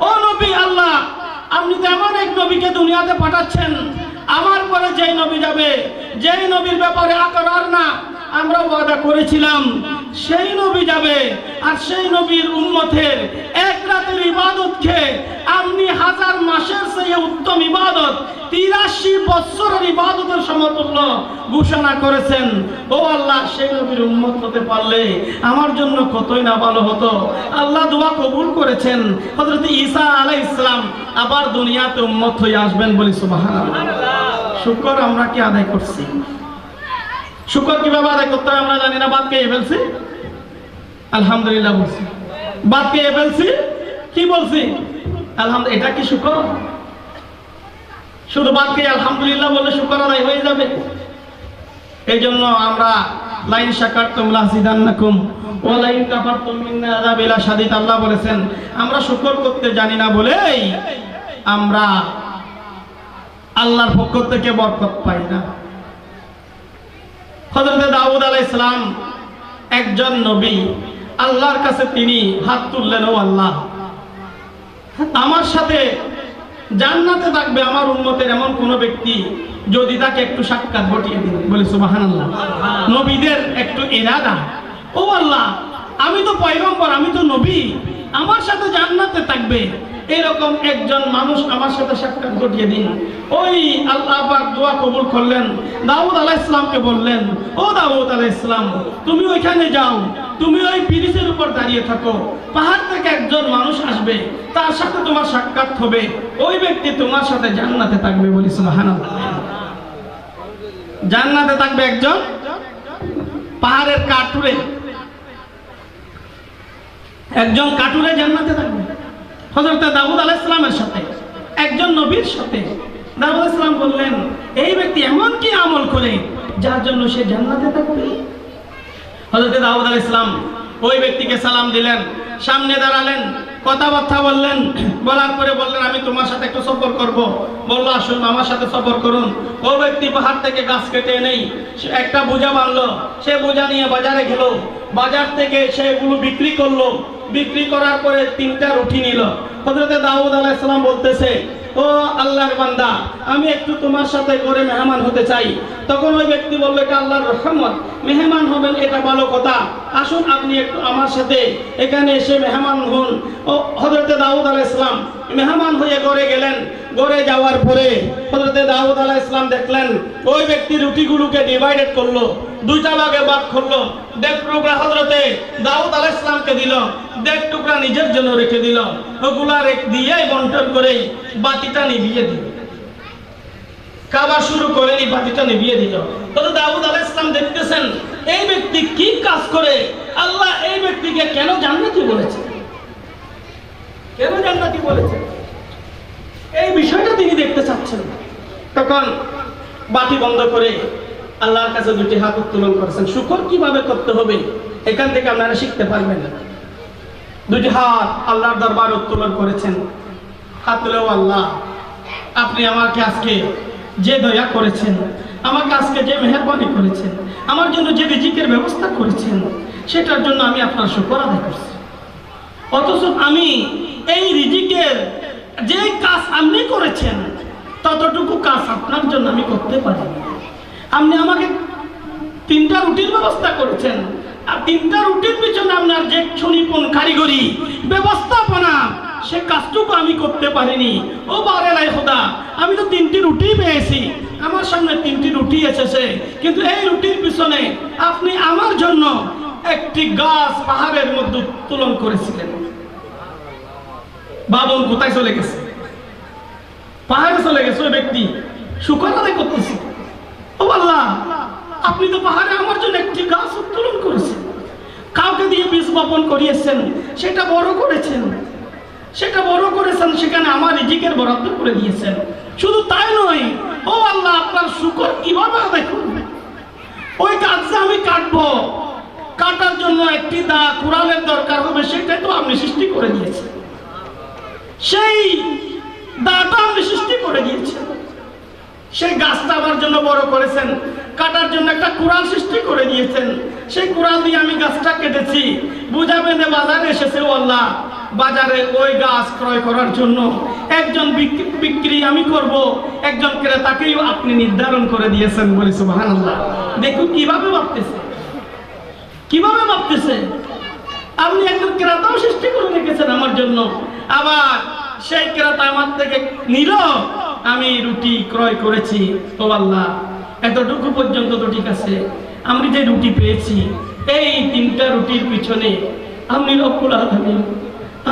ও নবী, আল্লাহ আপনি তো এমন এক নবীকে দুনিয়াতে পাঠাচ্ছেন, আমার পরে যেই নবী যাবে, যেই নবীর ব্যাপারে আকরার না আমরা ওয়াদা করেছিলাম, সেই নবী যাবে, আর সেই নবীর উম্মতের এক রাতের ইবাদতকে আপনি 1000 মাসের চেয়ে উত্তম ইবাদত, 83 বছরের ইবাদতের সমতুল্য ঘোষণা করেছেন। ও আল্লাহ, সেই নবীর উম্মত হতে পারলে আমার জন্য কতই না ভালো হতো। আল্লাহ দোয়া কবুল করেছেন। হযরত ঈসা আলাইহিস সালাম আবার দুনিয়াতে উম্মত হয়ে আসবেন, বলি সুবহানাল্লাহ। শুকর আমরা কি আদায় করছি? শুকর কিভাবে আদায় করতে হয় আমরা জানি না। বাদ খেয়ে ফেলছি, আলহামদুলিল্লাহ বলছি। বাদ খেয়ে ফেলছি, কি বলছি? আলহামদুলিল্লাহ। এটা কি শুকর? শুধু বাদ খেয়ে আলহামদুলিল্লাহ বললে শুকর আদায় হয়ে যাবে? এই জন্য আমরা লাইন শাকারতুম লাযিদান্নাকুম ওয়া লাইন কাফারতুম মিন আযাবিল শাদীদ, আল্লাহ বলেছেন আমরা শুকর করতে জানি না বলেই আমরা আল্লাহর পক্ষ থেকে বরকত পাই না। হযরত দাউদ আলাইহিস সালাম একজন নবী, আল্লাহর কাছে তিনি হাত তুললেন, ও আল্লাহ আমার সাথে জান্নাতে থাকবে আমার উম্মতের এমন কোন ব্যক্তি যদি তাকে একটু সাক্ষাৎ ঘটিয়ে দিন, বলে সুবহানাল্লাহ। নবীদের একটু ইরাদা, ও আল্লাহ আমি তো পয়গম্বর, আমি তো নবী, আমার সাথে জান্নাতে থাকবে এরকম একজন মানুষ আমার সাথে সাক্ষাৎ ঘটিয়ে দিন। ওই আল্লাহ পাক দোয়া কবুল করলেন, দাউদ আলাইহিস সালামকে বললেন, ও দাউদ আলাইহিস সালাম তুমি ওইখানে যাও, তুমি ওই ব্রিজের উপর দাঁড়িয়ে থাকো, পাহাড় থেকে একজন মানুষ আসবে, তার সাথে তোমার সাক্ষাৎ হবে, ওই ব্যক্তি তোমার সাথে জান্নাতে থাকবে, বলি সুবহানাল্লাহ। জান্নাতে থাকবে একজন পাহাড়ের কাঠুরে, একজন কাঠুরে জান্নাতে থাকবে হযরত দাউদ আলাইহিস সালামের সাথে, একজন নবীর সাথে। দাউদ আলাইহিস সালাম বললেন, এই ব্যক্তি এমন কি আমল করে যার জন্য সে জান্নাতে থাকবে? হযরত দাউদ আলাইহিস সালাম ওই ব্যক্তিকে সালাম দিলেন, সামনে দাঁড়ালেন, কথাবার্তা বললেন, বলার পরে বললেন আমি তোমার সাথে একটু সফর করব। বলল আসুন আমার সাথে সফর করুন। ওই ব্যক্তি পাহাড় থেকে গাছ কেটে এনেই একটা বোঝা বানলো, সে বোঝা নিয়ে বাজারে গেল, বাজার থেকে সেগুলো বিক্রি করলো, বিক্রি করার পরে 3টা রুটি নিল। হযরত দাউদ আলাইহিস সালাম বলতেছে, ও আল্লাহর বান্দা আমি একটু তোমার সাথে করে মেহমান হতে চাই। তখন ওই ব্যক্তি বলল, এটা আল্লাহর রহমত, মেহমান হবেন এটা ভালো কথা, আসুন আপনি একটু আমার সাথে এখানে এসে মেহমান হন। ও হযরত দাউদ আলাইহিস সালাম মেহমান হয়ে ঘরে গেলেন। ঘরে যাওয়ার পরে হযরত দাউদ আলাইহিস সালাম দেখলেন ওই ব্যক্তি রুটিগুলোকে ডিভাইডেড করলো, 2টা ভাগে ভাগ করলো, 1.5 টুকরা হযরত দাউদ আলাইহিস সালামকে দিল, 1.5 টুকরা নিজের জন্য রেখে দিল। ওগুলা দিয়ে বন্টন করে বাতিটা নিভিয়ে দিল, খাওয়া শুরু করে এই বাতিটা নিভিয়ে দিল। হযরত দাউদ আলাইহিস সালাম দেখতেছেন এই ব্যক্তি কি কাজ করে, আল্লাহ এই ব্যক্তিকে কেন জান্নাতি বলেছে, কেন জান্নাতি বলেছে, এই বিষয়টা তিনি দেখতে চাচ্ছেন। তখন বাতি বন্ধ করে আল্লাহর কাছে 2টি হাত উত্তোলন করেছেন। শুকর কিভাবে করতে হবে এখান থেকে আপনারা শিখতে পারবেন। 2টি হাত আল্লাহর দরবারে উত্তোলন করেছেন, হাত তুলেও আল্লাহ আপনি আমাকে আজকে যে দয়া করেছেন, আমাকে আজকে যে মেহেরবানি করেছেন, আমার জন্য যে রিজিকের ব্যবস্থা করেছেন, সেটার জন্য আমি আপনার শুকর আদায় করছি। অথচ আমি এই রিজিকের যে কাজ আপনি করেছেন ততটুকু কাজ আপনার জন্য আমি করতে পারি। আপনি আমাকে 3টা রুটির ব্যবস্থা করেছেন, আর 3টা রুটির পিছনে আপনার যে সুনিপুণ কারিগরি ব্যবস্থাপনা, সে কাজটুকু আমি করতে পারিনি। ও বারেলাই খোদা, আমি তো 3টি রুটি পেয়েছি, আমার সামনে 3টি রুটি এসেছে, কিন্তু এই রুটির পিছনে আপনি আমার জন্য একটি গাছ পাহাড়ের মধ্যে উত্তোলন করেছিলেন। বাবন কোথায় চলে গেছে? পাহাড়ে চলে গেছে। ওই ব্যক্তি শুকর আদায় করতেছে, ও আল্লাহ, আপনি তো পাহাড়ে আমার জন্য একটি গাছ উত্তোলন করেছেন, কাউকে দিয়ে বীজ বপন করিয়েছেন, সেটা বড় করেছেন, সেখানে আমার রিজিকের বরাদ্দ করে দিয়েছেন। শুধু তাই নয়, ও আল্লাহ, আপনার শুকর কিভাবে আদায় করবে? ওই গাছটা আমি কাটবো, কাটার জন্য একটি দা কুড়ালের দরকার হবে, সেটাই তো আপনি সৃষ্টি করে দিয়েছেন। সেই দাটা আপনি সৃষ্টি করে দিয়েছেন, সেই গাছটা আমার জন্য বড় করেছেন, কাটার জন্য একটা কুড়াল সৃষ্টি করে দিয়েছেন। সেই কুড়াল দিয়ে আমি গাছটা কেটেছি, বোঝা বেঁধে বাজারে এসেছে। ও আল্লাহ, বাজারে ওই গাছ ক্রয় করার জন্য একজন বিক্রি আমি করব, একজন ক্রেতাকেই আপনি নির্ধারণ করে দিয়েছেন। বলি সুবহানাল্লাহ। দেখুন কিভাবে ভাবতেছে। আপনি একজন ক্রেতাও সৃষ্টি করে রেখেছেন আমার জন্য, আবার সেই ক্রেতা আমার থেকে নিল, আমি রুটি ক্রয় করেছি। ও আল্লাহ, এতটুকু পর্যন্ত তো ঠিক আছে। আমি যে রুটি পেয়েছি, এই 3টা রুটির পিছনে আপনি রব্বুল আলামিন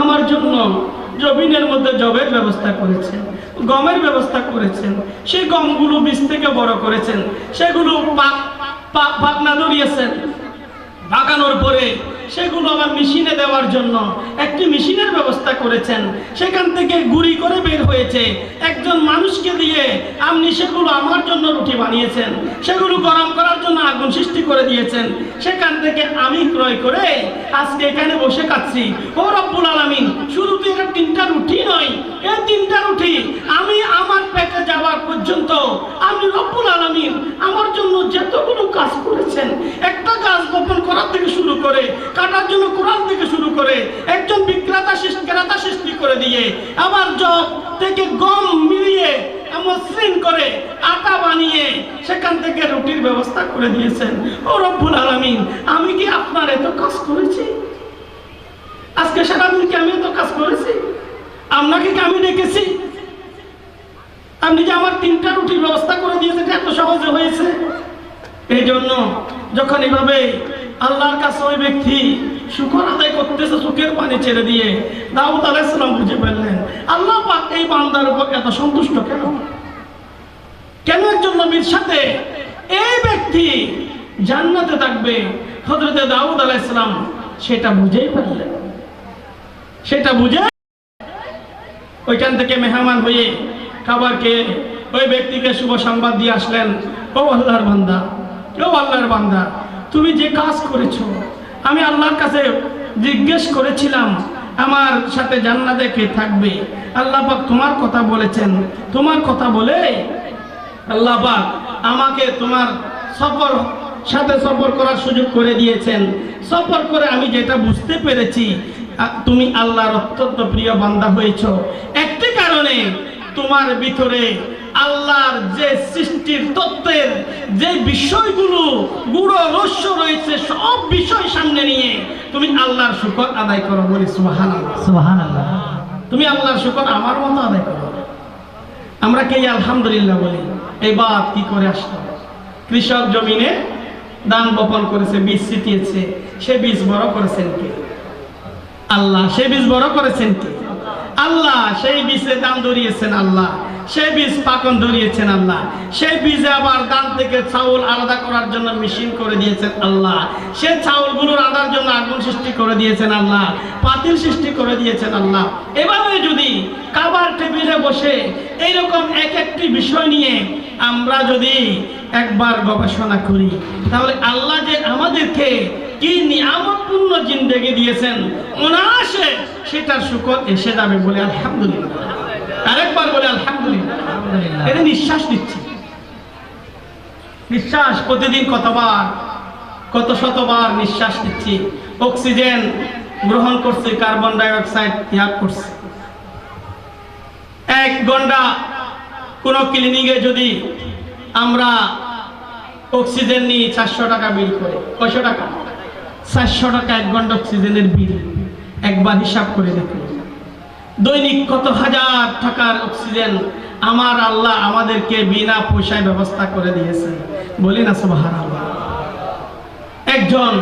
আমার জন্য জমিনের মধ্যে জবের ব্যবস্থা করেছেন, গমের ব্যবস্থা করেছেন। সেই গমগুলো বীজ থেকে বড় করেছেন, সেগুলো পাকনা ধরিয়েছেন, বাগানোর পরে সেগুলো আবার মেশিনে দেওয়ার জন্য একটি মেশিনের ব্যবস্থা করেছেন। সেখান থেকে গুঁড়ি করে বের হয়েছে, একজন মানুষকে দিয়ে আপনি সেগুলো আমার জন্য রুটি বানিয়েছেন, সেগুলো গরম করার জন্য আগুন সৃষ্টি করে দিয়েছেন। সেখান থেকে আমি ক্রয় করে আজকে এখানে বসে খাচ্ছি। ও রব্বুল আলামিন, শুধু তো এটা 3টা রুটি নয়, এই 3টা রুটি আমি আমার পেটে যাওয়ার পর্যন্ত আপনি রব্বুল আলামিন আমার জন্য যতগুলো কাজ করেছেন, একটা গাছ বপন করার থেকে শুরু করে, কাটার জন্য কুড়াল থেকে শুরু করে, একজন ক্রেতা সৃষ্টি করে দিয়ে, আবার জব থেকে গম মিলিয়ে মসৃণ করে আটা বানিয়ে সেখান থেকে রুটির ব্যবস্থা করে দিয়েছেন। ও রব্বুল আলামিন, আমি কি আপনার এত কাজ করেছি? আজকে সারাদিন কি আমি এত কাজ করেছি? আপনাকে কি আমি ডেকেছি? আপনি যে আমার 3টা রুটির ব্যবস্থা করে দিয়েছেন, এত সহজে হয়েছে। এই জন্য যখন এভাবে আল্লাহর কাছে ওই ব্যক্তি শুকর আদায় করতেছে, চোখের পানি ছেড়ে দিয়ে, দাউদ আলাইহিস সালাম বুঝে ফেললেন, আল্লাহ পাক এই বান্দার উপর এত সন্তুষ্ট কেন একজন নবীর সাথে এই ব্যক্তি জান্নাতে থাকবে। হযরত দাউদ আলাইহিস সালাম সেটা বুঝেই ফেললেন। সেটা বুঝে ওইখান থেকে মেহমান হয়ে খাবার খেয়ে ওই ব্যক্তিকে শুভ সংবাদ দিয়ে আসলেন, ও আল্লাহর বান্দা, তুমি যে কাজ করেছো, আমি আল্লাহর কাছে জিজ্ঞেস করেছিলাম আমার সাথে জান্নাতে কে থাকবে। আল্লাহ পাক তোমার কথা বলেছেন, তোমার কথা বলে আল্লাহ পাক আমাকে তোমার সাথে সফর করার সুযোগ করে দিয়েছেন। সফর করে আমি যেটা বুঝতে পেরেছি, তুমি আল্লাহর অত্যন্ত প্রিয় বান্দা হয়েছো। একটি কারণে, তোমার ভিতরে আল্লাহর যে সৃষ্টির তত্ত্বের যে বিষয়গুলো গুড় রহস্য রয়েছে, সব বিষয় সামনে নিয়ে তুমি আল্লাহর শুকর আদায় করো। বলি সুবহানাল্লাহ। সুবহানাল্লাহ। তুমি আল্লাহর শুকর আমার মতো আদায় করো। আমরা কে আলহামদুলিল্লাহ বলি? এই বাদ কি করে আসলো? কৃষক জমিনে ধান বপন করেছে, বীজ ছিটিয়েছে, সে বীজ বড় করেছেন কে? আল্লাহ। সে বীজ বড় করেছেন কে? আল্লাহ। সেই বীজে দাম ধরিয়েছেন আল্লাহ, সেই বীজ পাকন ধরিয়েছেন আল্লাহ, সেই বীজে আবার ধান থেকে চাউল আলাদা করার জন্য মেশিন করে দিয়েছেন আল্লাহ, সেই চাউলগুলো রান্নার জন্য আগুন সৃষ্টি করে দিয়েছেন আল্লাহ, পাতিল সৃষ্টি করে দিয়েছেন আল্লাহ। এভাবে যদি খাবার টেবিলে বসে এইরকম একটি বিষয় নিয়ে আমরা যদি একবার গবেষণা করি, তাহলে আল্লাহ যে আমাদেরকে কি নিয়ামতপূর্ণ জিন্দেগি দিয়েছেন, অনায়াসে সেটার শুকর এসে যাবে। বলে আলহামদুলিল্লাহ। আরেকবার বলে আলহামদুলিল্লাহ। আলহামদুলিল্লাহ। এটা নিঃশ্বাস নিচ্ছি, নিঃশ্বাস প্রতিদিন কতবার, কত শতবার নিঃশ্বাস নিচ্ছি। অক্সিজেন গ্রহণ করছে, কার্বন ডাই অক্সাইড ত্যাগ করছে। 1 ঘন্টা কোন ক্লিনিকে যদি আমরা অক্সিজেন নিয়ে 400 টাকা বিল করে, কয়শো টাকা? 400 টাকা 1 ঘন্টা অক্সিজেনের বিল। একবার হিসাব করে দেখুন, দৈনিক কত হাজার টাকার অক্সিজেন আমার আল্লাহ আমাদেরকে বিনা পয়সায় ব্যবস্থা করে দিয়েছে। বলি না সুবহানাল্লাহ। একজন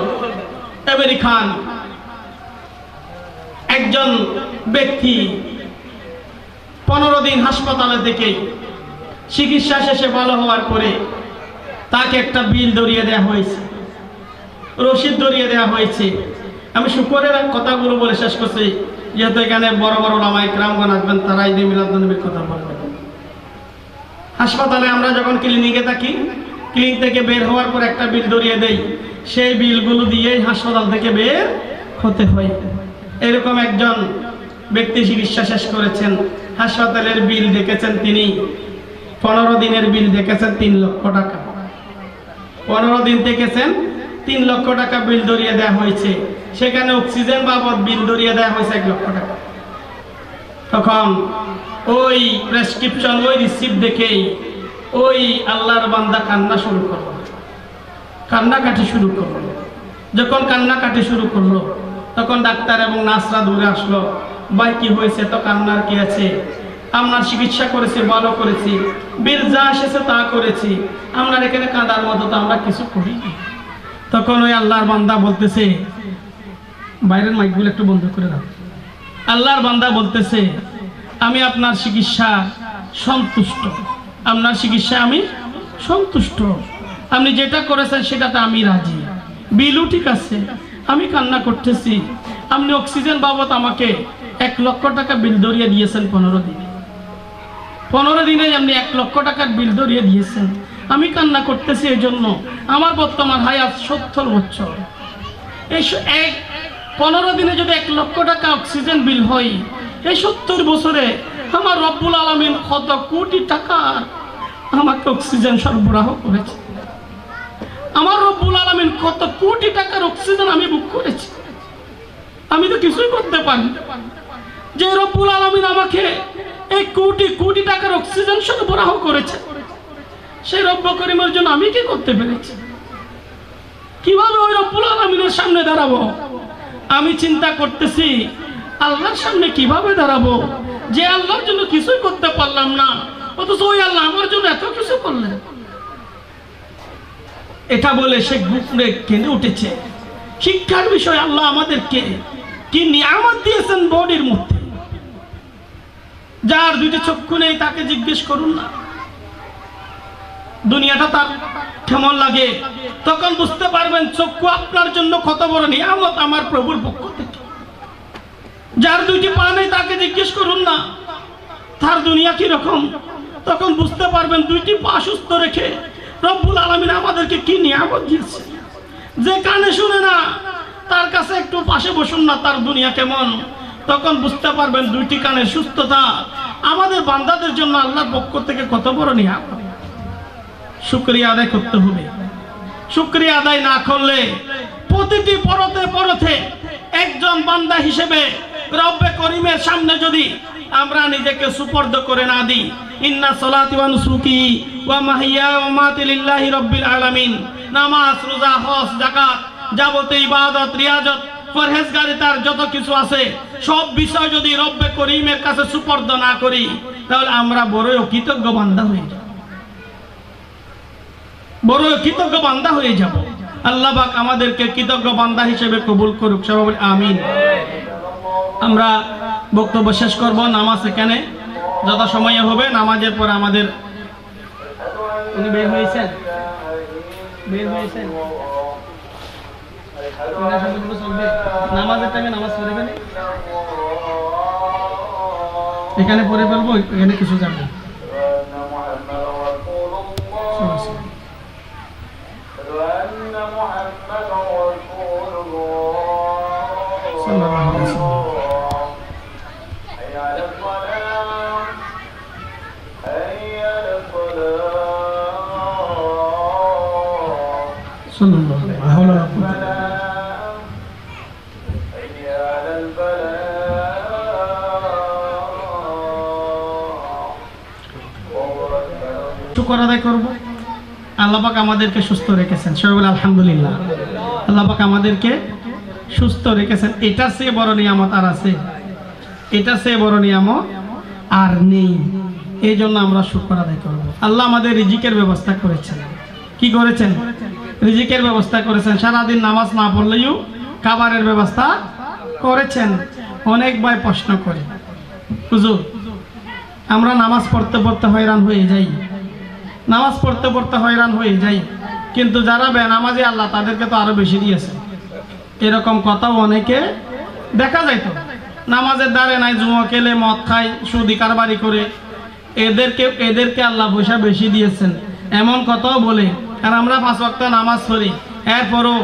আমেরিকান একজন ব্যক্তি 15 দিন হাসপাতালে থেকে চিকিৎসা শেষে ভালো হওয়ার পরে তাকে একটা বিল ধরিয়ে দেওয়া হয়েছে, রসিদ ধরিয়ে দেওয়া হয়েছে। আমি শুকরের কথাগুলো বলে শেষ করছি, যেহেতু এখানে বড় বড় ওলামায়ে কেরামগণ আসবেন, তারা ঈদে মিলাদুন্নবীর কথা বলবেন। হাসপাতালে আমরা যখন ক্লিনিকে থাকি, ক্লিনিক থেকে বের হওয়ার পর একটা বিল ধরিয়ে দেই, সেই বিলগুলো দিয়েই হাসপাতাল থেকে বের হতে হয়। এরকম একজন ব্যক্তি চিকিৎসা শেষ করেছেন, হাসপাতালের বিল দেখেছেন তিনি 15 দিনের বিল দেখেছেন 3 লক্ষ টাকা। 15 দিন দেখেছেন 3 লক্ষ টাকা বিল ধরিয়ে দেওয়া হয়েছে, সেখানে অক্সিজেন বাবদ বিল ধরিয়ে দেওয়া হয়েছে 1 লক্ষ টাকা। তখন ওই প্রেসক্রিপশন, ওই রিসিপ্ট দেখেই ওই আল্লাহর বান্দা কান্না শুরু করলো, কান্নাকাটি শুরু করলো। যখন কান্নাকাটি শুরু করলো তখন ডাক্তার এবং নার্সরা দূরে আসলো। ভাই কি হয়েছে? তো কান্নার কি আছে, আপনার চিকিৎসা করেছি, ভালো করেছি, বিল যা এসেছে তা করেছি, আপনার এখানে কাঁদার মতো তো আমরা কিছু করিনি। তখন ওই আল্লাহর বান্দা বলতেছে, বাইরের মাইকগুলো একটু বন্ধ করে দাও। আল্লাহর বান্দা বলতেছে, আমি আপনার চিকিৎসা সন্তুষ্ট, আপনার চিকিৎসা আমি সন্তুষ্ট, আপনি যেটা করেছেন সেটাতে আমি রাজি, বিলও ঠিক আছে, আমি কান্না করতেছি। আপনি অক্সিজেন বাবদ আমাকে 1 লক্ষ টাকা বিল ধরিয়ে দিয়েছেন 15 দিনে। 15 দিনে আপনি 1 লক্ষ টাকার বিল ধরিয়ে দিয়েছেন, আমি কান্না করতেছি। এই জন্য আমার বর্তমান হায়াত 70 বছর। এই 15 দিনে যদি 1 লক্ষ টাকা অক্সিজেন বিল হয়, এই 70 বছরে আমার রব্বুল আলামিন কত কোটি টাকা আমাকে অক্সিজেন সরবরাহ করেছে। আমার রব্বুল আলামিন কত কোটি টাকার অক্সিজেন আমি বুক করেছি। আমি তো কিছুই করতে পারি, যে রব্বুল আলামিন আমাকে এই কোটি কোটি টাকার অক্সিজেন সরবরাহ করেছে, সেই রব্ব করিমের জন্য আমি কি করতে পেরেছি? কিভাবে ওই রব্বুল আলামিনের সামনে দাঁড়াবো? আমি চিন্তা করতেছি আল্লাহর সামনে কিভাবে দাঁড়াবো, যে আল্লাহর জন্য কিছুই করতে পারলাম না, অথচ ওই আল্লাহ আমার জন্য এত কিছু করলেন। এটা বলে সে ঘুরে কেঁদে উঠেছে। শিক্ষার বিষয় আল্লাহ আমাদেরকে কি নিয়ামত দিয়েছেন বডির মধ্যে। যার 2টি চক্ষু নেই তাকে জিজ্ঞেস করুন না দুনিয়াটা তার কেমন লাগে, তখন বুঝতে পারবেন চক্ষু আপনার জন্য কত বড় নিয়ামত আমার প্রভুর পক্ষ থেকে। যার 2টি পা নেই তাকে জিজ্ঞেস করুন না তার দুনিয়া কি রকম, তখন বুঝতে পারবেন 2টি পা সুস্থ রেখে রব্বুল আলামিন আমাদেরকে কি নিয়ামত দিয়েছে। যে কানে শুনে না তার কাছে একটু পাশে বসুন না, তার দুনিয়া কেমন, তখন বুঝতে পারবেন 2টি কানের সুস্থতা আমাদের বান্দাদের জন্য আল্লাহর পক্ষ থেকে কত বড় নিয়ামত। শুকরিয়া আদায় করতে হবে। শুকরিয়া আদায় না করলে প্রতিটি পরতে পরতে একজন বান্দা হিসেবে রব্বে করিমের সামনে যদি আমরা নিজেকে সুপর্দ করে না দিই, ইন্না সলাতি ওয়া নুসুকি ওয়া মাহিয়া ওয়া মামাতি লিল্লাহি রাব্বিল আলামিন, নামাজ, রোজা, হজ, যাকাত, যাবতীয় ইবাদত, রিয়াজত, পরহেজগারিতার যত কিছু আছে সব বিষয় যদি রব্বে করিমের কাছে সুপর্দ না করি, তাহলে আমরা বড়ই অকৃতজ্ঞ বান্দা হয়ে যাব, বড় কৃতজ্ঞ বান্দা হয়ে যাব। আল্লাহ পাক আমাদেরকে কৃতজ্ঞ বান্দা হিসেবে কবুল করুক, সবাই বলি আমিন। আমরা বক্তব্য শেষ করব। নামাজ এখানে যত সময় হবে, নামাজের পর আমাদের উনি বের হয়েছেন, নামাজের টাইমে নামাজ পড়ে ফেলে এখানে পড়ে ফেলবো, এখানে কিছু যাবে। صلى الله عليه وسلم. সাল্লাল্লাহু আলাইহি ওয়া সাল্লাম। শুকর আদায় করব। আল্লাহ পাক আমাদেরকে সুস্থ রেখেছেন, সবাই বলে আলহামদুলিল্লাহ। আল্লাহ পাক আমাদেরকে সুস্থ রেখেছেন, এটার চেয়ে বড় নিয়ামত আর আছে? এটার চেয়ে বড় নিয়ামত আর নেই। এই জন্য আমরা শুকর আদায় করব। আল্লাহ আমাদের রিজিকের ব্যবস্থা করেছেন। কি করেছেন? রিজিকের ব্যবস্থা করেছেন। সারাদিন নামাজ না পড়লেও খাবারের ব্যবস্থা করেছেন। অনেক ভাই প্রশ্ন করে, হুজুর আমরা নামাজ পড়তে পড়তে হয়রান হয়ে যাই, নামাজ পড়তে পড়তে হয়রান হয়ে যাই, কিন্তু যারা বেনামাজি আল্লাহ তাদেরকে তো আরো বেশি দিয়েছে। এরকম কথাও অনেকে দেখা যায়। তো নামাজের দ্বারে নাই, জুয়া খেলে, মদ খায়, সুদি কারবারি করে, এদেরকে আল্লাহ পয়সা বেশি দিয়েছেন, এমন কথাও বলে। আর আমরা 5 ওয়াক্ত নামাজ পড়ি, এরপরও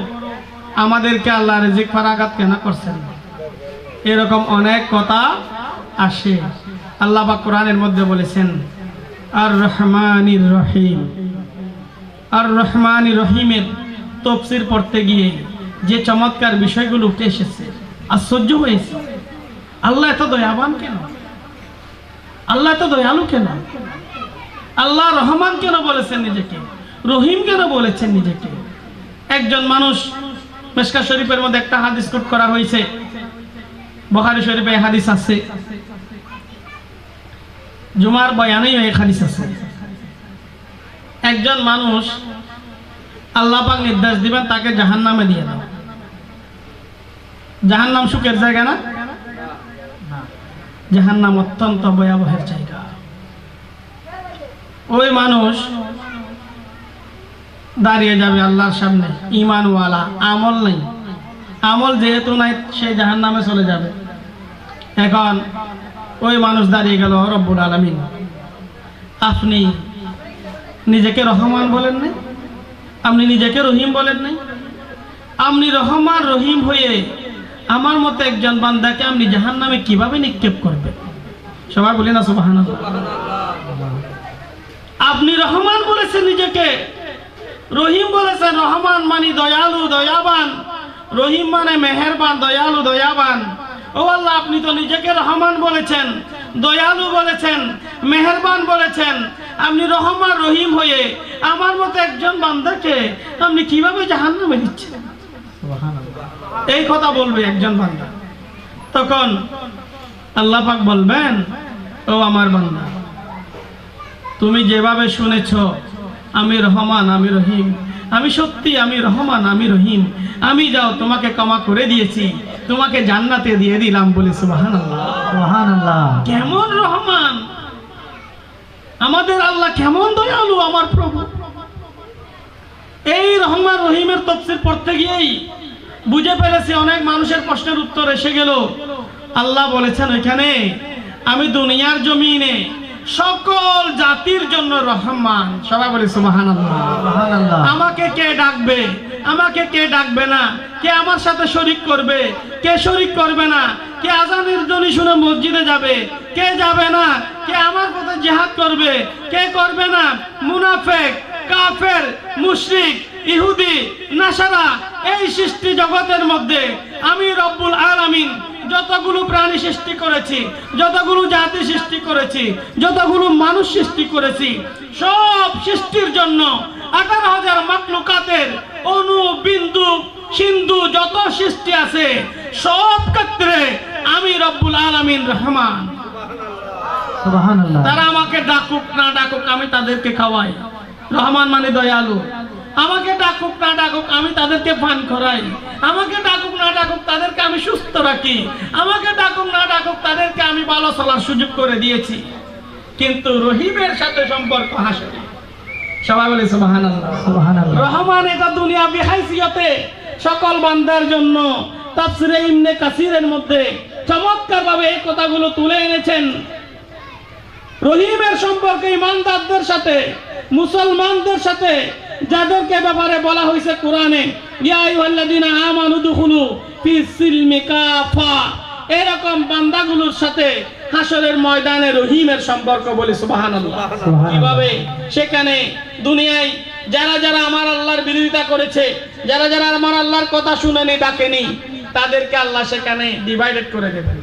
আমাদেরকে আল্লাহ রিজিক ফারাগাত কেন করছেন? এরকম অনেক কথা আসে। আল্লাহ পাক কোরআনের মধ্যে বলেছেন আর রহমানির রহিম। আর রহমানির রহিমের তাফসীর পড়তে গিয়ে যে চমৎকার বিষয়গুলো উঠে এসেছে, আশ্চর্য হয়েছে। আল্লাহ এত দয়াবান কেন? আল্লাহ এত দয়ালু কেন? আল্লাহ রহমান কেন বলেছেন নিজেকে? রহিম কেন বলেছেন নিজেকে? একজন মানুষ, মিশকাত শরীফের মধ্যে একটা হাদিস কোট করা হয়েছে, বুখারী শরীফে হাদিস আছে, জুমার বয়ানেও এই হাদিস আছে। একজন মানুষ, আল্লাহ পাক নির্দেশ দিবেন তাকে জাহান্নামে দিয়ে দাও। জাহান্নাম সুখের জায়গা না? জাহান্নাম অত্যন্ত ভয়াবহের জায়গা। ওই মানুষ দাঁড়িয়ে যাবে আল্লাহর সামনে, ঈমানওয়ালা, আমল নেই, আমল যেহেতু নাই সে জাহান্নামে চলে যাবে। এখন ওই মানুষ দাঁড়িয়ে গেল, রব্বুল আলামিন আপনি নিজেকে রহমান বলেন নাই, আপনি নিজেকে রহিম বলেন নাই, আপনি রহমান রহিম হয়ে আমার মতো একজন বান্দাকে আপনি জাহান্নামে কিভাবে নিক্ষেপ করবেন? সবাই বলি না সুবহানাল্লাহ। আপনি রহমান বলেছেন নিজেকে, রহিম বলেছেন। রহমান মানে দয়ালু, দয়াবান, রহিম মানে মেহেরবান, দয়ালু, দয়াবান। ও আল্লাহ, আপনি তো নিজেকে রহমান বলেছেন, দয়ালু বলেছেন, মেহেরবান বলেছেন, আপনি রহমান রহিম হয়ে আমার মতো একজন বান্দাকে আপনি কিভাবে জাহান্নামে দিচ্ছেন? এই কথা বলবে একজন বান্দা। তখন আল্লাহ পাক বলবেন, ও আমার বান্দা, তুমি যেভাবে শুনেছো আমি রহমান, আমি রহিম, আমি সত্যি, আমি রহমান, আমি রহিম, আমি যাও তোমাকে ক্ষমা করে দিয়েছি, তোমাকে জান্নাতে দিয়ে দিলাম। বলে সুবহানাল্লাহ, সুবহানাল্লাহ। কেমন রহমান আমাদের আল্লাহ, কেমন দয়ালু আমার প্রভু। এই রহমান রহিমের তাফসীর পড়তে গিয়েই বুঝে ফেলেছি, অনেক মানুষের প্রশ্নের উত্তর এসে গেল। আল্লাহ বলেছেন ওইখানে, আমি দুনিয়ার জমিনে সকল জাতির জন্য রহমান। সবাই বলে সুবহানাল্লাহ, সুবহানাল্লাহ। আমাকে কে ডাকবে, আমাকে কে ডাকবে না, কে আমার সাথে শরীক করবে, কে শরীক করবে না, কে আজানের ধ্বনি শুনে মসজিদে যাবে, কে যাবে না, কে আমার পথে জিহাদ করবে, কে করবে না, মুনাফিক, কাফের, মুশরিক, ইহুদি, নাসারা, এই সৃষ্টি জগতের মধ্যে আমি রব্বুল আলামিন যতগুলো প্রাণী সৃষ্টি করেছি, যতগুলো জাতি সৃষ্টি করেছি, যতগুলো মানুষ সৃষ্টি করেছি, সব সৃষ্টির জন্য 18,000 মাখলুকাতের অণু, বিন্দু, সিন্ধু যত সৃষ্টি আছে সব ক্ষেত্রে আমি রব্বুল আলামিন রহমান। সুবহানাল্লাহ। তারা আমাকে ডাকুক না ডাকুক আমি তাদেরকে খাওয়াই। রহমান মানে দয়ালু। আমাকে ডাকুক না ডাকুক আমি তাদেরকে পান করাই। আমাকে ডাকুক না ডাকুক তাদেরকে আমি সুস্থ রাখি। আমাকে ডাকুক না ডাকুক তাদেরকে আমি ভালো চলার সুযোগ করে দিয়েছি। কিন্তু রহিমের সাথে সম্পর্ক হাসে। সবাই বলে সুবহানাল্লাহ, সুবহানাল্লাহ। রহমান এটা দুনিয়া বিহাইসিয়তে সকল বান্দার জন্য। তাফসীরে ইবনে কাসিরের মধ্যে চমৎকার ভাবে এই কথাগুলো তুলে এনেছেন। রহিমের সম্পর্কে ইমানদারদের সাথে, মুসলমানদের সাথে যাদেরকে ব্যাপারে বলা হয়েছে কোরআনে, ইয়া আইয়ুহাল্লাযীনা আমানু দুখুলু ফিস সিলমি কাফা, এরকম বান্দাগুলোর সাথে হাসরের ময়দানে রহিমের সম্পর্ক। বলে সুবহানাল্লাহ। কিভাবে? সেখানে দুনিয়ায় যারা যারা আমার আল্লাহর বিরোধিতা করেছে, যারা যারা আমার আল্লাহর কথা শুনেনি, ডাকেনি, তাদেরকে আল্লাহ সেখানে ডিভাইডেড করে দেবেন।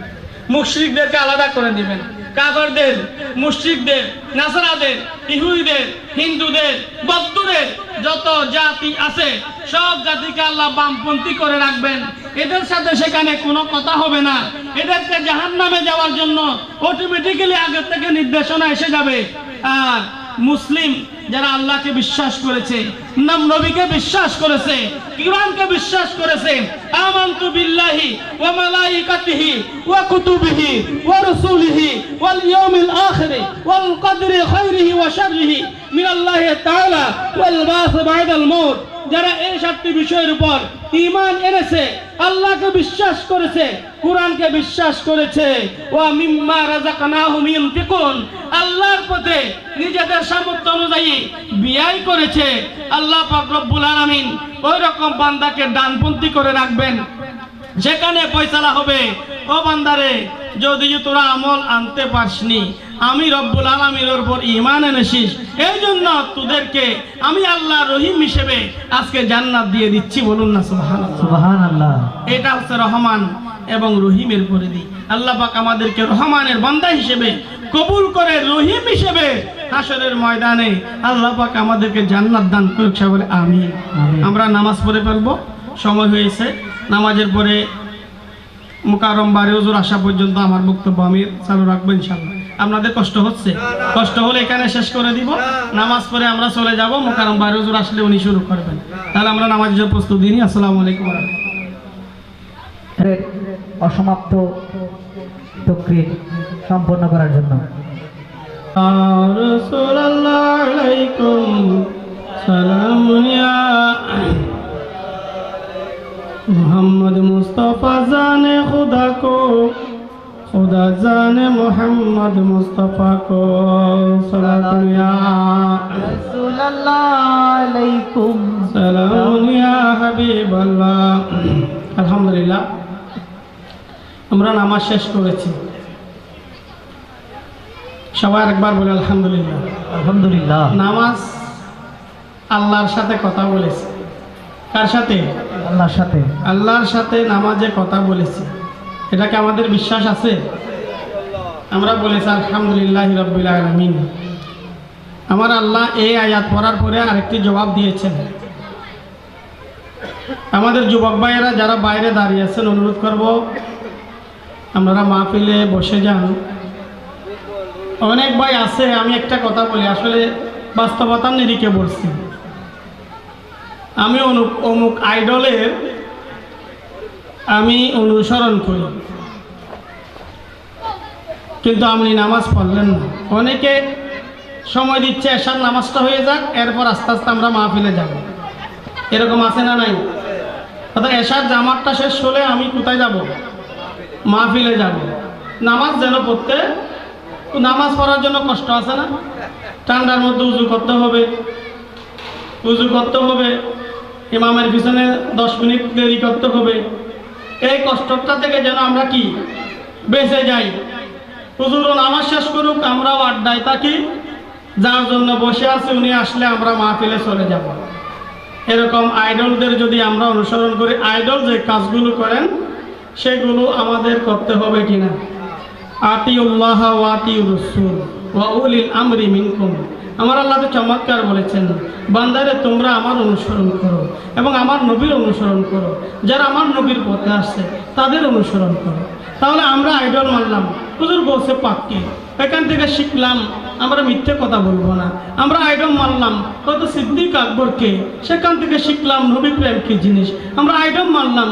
মুশরিকদেরকে আলাদা করে দিবেন। কাফেরদের, মুশরিকদের, নাসারাদের, ইহুদিদের, হিন্দুদের, বৌদ্ধদের যত জাতি আছে সব জাতিকে আল্লাহ বামপন্থী করে রাখবেন। এদের সাথে সেখানে কোনো কথা হবে না। এদেরকে জাহান্নামে যাওয়ার জন্য অটোমেটিক্যালি আগে থেকে নির্দেশনা এসে যাবে। আর মুসলিম যারা আল্লাহকে বিশ্বাস করেছে, নবীকে বিশ্বাস করেছে, কুরআনকে বিশ্বাস করেছে, আমানতু বিল্লাহি ওয়া মালাইকাতিহি ওয়া কুতুবিহি ওয়া রাসূলিহি ওয়াল ইয়াউমিল আখির ওয়াল কদরি খাইরিহি ওয়া শাররিহি মিনাল্লাহি তাআলা ওয়াল বাস বা'দাল মাউত, যারা এই সাতটি বিষয়ের উপর ঈমান এনেছে, আল্লাহকে বিশ্বাস করেছে, কুরআনকে বিশ্বাস করেছে, ওয়া মিম্মা রাযাকনাহুম ইউনফিকুন, আল্লাহর পথে নিজেদের সামর্থ্য অনুযায়ী ব্যয় করেছে, আল্লাহ পাক রব্বুল আলামিন ওই রকম বান্দাকে ডানপন্থী করে রাখবেন। যেখানে ফয়সালা হবে, ও বান্দারে যদি তোরা আমল আনতে পারসনি, আমি রব্বুল আলামিনের উপর ঈমান এনেছিস, এই জন্য তোদেরকে আমি আল্লাহ রহিম হিসেবে আজকে জান্নাত দিয়ে দিচ্ছি। বলুন না সুবহানাল্লাহ। সুবহানাল্লাহ। এটা হচ্ছে রহমান এবং রহিমের পরিধি। আল্লাহ পাক আমাদেরকে রহমানের বান্দা হিসেবে কবুল করে রহিম হিসেবে হাসরের ময়দানে আল্লাহ পাক আমাদেরকে জান্নাত দান করুক। বলে আমিন। আমরা নামাজ পড়ে ফেলবো, সময় হয়েছে। নামাজের পরে মুকাররম বাড়ি হুজুর আসা পর্যন্ত আমার বক্তব্য আমি চালু রাখবো ইনশাআল্লাহ। আপনাদের কষ্ট হচ্ছে? কষ্ট হলে এখানে শেষ করে দিব, নামাজ পড়ে আমরা চলে যাব। মুকাররম বাড়ি হুজুর আসলে উনি শুরু করবেন। তাহলে আমরা নামাজের প্রস্তুতি নিই। আসসালামু আলাইকুম। অসমাপ্ত তাকরীর সম্পন্ন করার জন্য রাসূলুল্লাহ আলাইকুম সালামুন ইয়া मोहम्मद मुस्तफ़ा जाने खुदा को, खुदा जाने मोहम्मद मुस्तफ़ा को सलाम या রাসূলুল্লাহ আলাইকুম सलाम या हबीब अल्लाह। আলহামদুলিল্লাহ, আমরা নামাজ শেষ করেছি। সবাই একবার বলে আলহামদুলিল্লাহ। আলহামদুলিল্লাহ। নামাজ আল্লাহর সাথে কথা বলেছে। কার সাথে? আল্লাহর সাথে। আল্লাহর সাথে নামাজে কথা বলেছি। এটাকে আমাদের বিশ্বাস আছে? আমরা বলেছি আলহামদুলিল্লাহি রাব্বিল আলামিন। আমার আল্লাহ এই আয়াত পড়ার পরে আরেকটি জবাব দিয়েছেন। আমাদের যুবক ভাইয়েরা যারা বাইরে দাঁড়িয়ে আছেন, অনুরোধ করব আপনারা মাহফিলে বসে যান। অনেক ভাই আছে, আমি একটা কথা বলি, আসলে বাস্তবতার নিরিখে বলছি। আমি অমুক আইডলের আমি অনুসরণ করি, কিন্তু আপনি নামাজ পড়লেন না। অনেকে সময় দিচ্ছে এশার নামাজটা হয়ে যাক, এরপর আস্তে আস্তে আমরা মাহফিলে যাব। এরকম আছে না নাই? অর্থাৎ এশার জামাতটা শেষ হলে আমি কোথায় যাব? মাহফিলে যাব। নামাজ যেন পড়তে, নামাজ পড়ার জন্য কষ্ট আছে না? ঠান্ডার মধ্যে উজু করতে হবে, উজু করতে হবে, ইমামের পিছনে 10 মিনিট দেরি করতে হবে। এই কষ্টটা থেকে যেন আমরা কি বেঁচে যাই। হুজুরও নামাজ শেষ করুক, আমরাও আড্ডায় থাকি, যার জন্য বসে আছি উনি আসলে আমরা মাহফিলে চলে যাব। এরকম আইডলদের যদি আমরা অনুসরণ করি, আইডল যে কাজগুলো করেন সেগুলো আমাদের করতে হবে কিনা? আতিউল্লাহ ওয়া আতিউর রাসূল ওয়া উলিল আমরি মিনকুম। আমার আল্লাহ তো চমৎকার বলেছেন, বান্দারে তোমরা আমার অনুসরণ করো এবং আমার নবীর অনুসরণ করো। যারা আমার নবীর পথে আসছে তাদের অনুসরণ করো। তাহলে আমরা আইডল মানলাম, হুজুর বলছে পাক্কি, এখান থেকে শিখলাম আমরা মিথ্যে কথা বলবো না। আমরা আইডল মানলাম হয়তো সিদ্দিক আকবরকে, সেখান থেকে শিখলাম নবী প্রেম কি জিনিস। আমরা আইডল মানলাম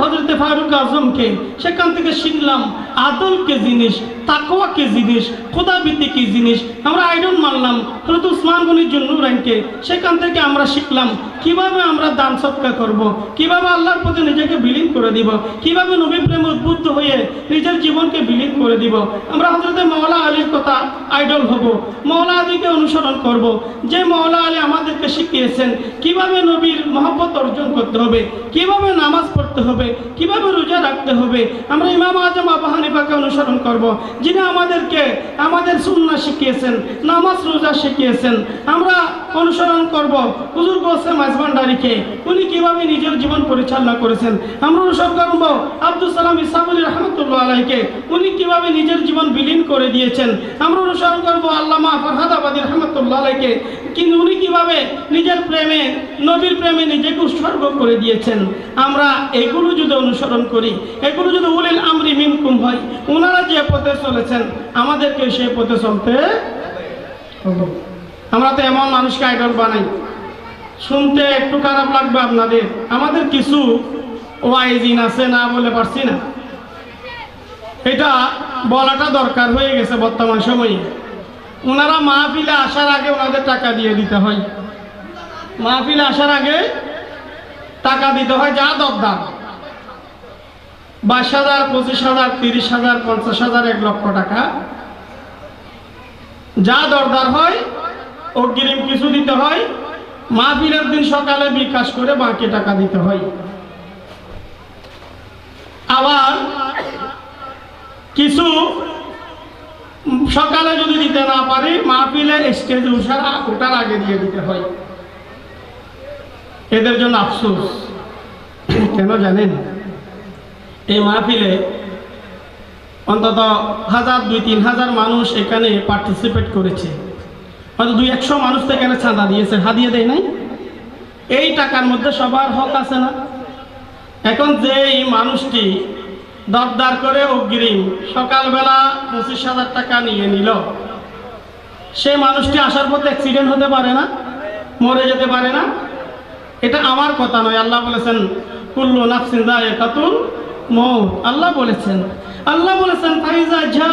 হজরতে ফারুক আজমকে, সেখান থেকে শিখলাম আদল কে জিনিস, তাকওয়া কে জিনিস, খোদাবীতি কি জিনিস। আমরা আইডল মানলাম হযরত উসমান গনি জুন্নুরাইনকে, সেখান থেকে আমরা শিখলাম কিভাবে আমরা দান সদকা করব, কিভাবে আল্লাহর প্রতি নিজেকে বিলীন করে দিব, কিভাবে নবী প্রেমে উদ্বুদ্ধ হয়ে নিজের জীবনকে বিলীন করে দিব। আমরা হযরতে মাওলা আলীর কথা আইডল হব, মাওলা আলীকে অনুসরণ করব, যে মাওলা আলী আমাদেরকে শিখিয়েছেন কিভাবে নবীর মহব্বত অর্জন করতে হবে, কিভাবে নামাজ পড়তে হবে, কিভাবে রোজা রাখতে হবে। আমরা ইমাম আজম আবু হানিফাকে অনুসরণ করব, যিনি আমাদেরকে আমাদের সুন্নাহ শিখিয়েছেন, নামাজ রোজা শিখিয়েছেন। আমরা অনুসরণ করব হুজুর গোসে মাইজভান্ডারীকে, উনি কিভাবে নিজের জীবন পরিচালনা করেছেন। আমরা অনুসরণ করব আব্দুল সালাম ইসাবুল রহমতুল্লাহ আলাইকে, উনি কিভাবে নিজের জীবন বিলীন করে দিয়েছেন। আমরা অনুসরণ করব আল্লামা ফরহাদ আবাদী রহমতুল্লাহ আলাইকে, কিন্তু উনি কিভাবে নিজের প্রেমে, নবীর প্রেমে নিজেকে উৎসর্গ করে দিয়েছেন। আমরা এগুলো যদি অনুসরণ করি, এগুলো যদি উলিল আমরি মিনকুম হয়, ওনারা যে পথে চলেছেন আমাদেরকে সেই পথে চলতে হবে। আমরা তো এমন মানুষকে আইডল বানাই, শুনতে একটু খারাপ লাগবে আপনাদের, আমাদের কিছু ওয়াইজিন আছে, না বলে পারছি না, এটা বলাটা দরকার হয়ে গেছে বর্তমান সময়ে। ওনারা মাহফিলে আসার আগে ওনাদের টাকা দিয়ে দিতে হয়, মাহফিলে আসার আগে টাকা দিতে হয়, যা দরদার 22,000, 25,000, 30,000, 50,000, 1 লক্ষ টাকা যা দরদার হয় অগ্রিম কিছু দিতে হয়, মাহফিলের দিন সকালে বিকাশ করে বাকি টাকা দিতে হয়। আবার কিছু সকালে যদি দিতে না পারি মাহফিলের স্টেজে ওঠার আগে দিয়ে দিতে হয়। এদের জন্য আফসোস কেন জানেন? এই মাহফিলে অন্তত 1000, 2-3,000 মানুষ এখানে পার্টিসিপেট করেছে, হয়তো 200 মানুষ তো এখানে চাঁদা দিয়েছে, হাদিয়ে দেয় নাই। এই টাকার মধ্যে সবার হক আছে না? এখন যে এই মানুষটি দরদার করে অগ্রিম সকালবেলা 25,000 টাকা নিয়ে নিল, সেই মানুষটি আসার পথে অ্যাক্সিডেন্ট হতে পারে না, মরে যেতে পারে না? এটা আমার কথা নয়, আল্লাহ বলেছেন কুল্লু নাফসিন যায়িকাতুল মউত। আল্লাহ বলেছেন ফাইজা জা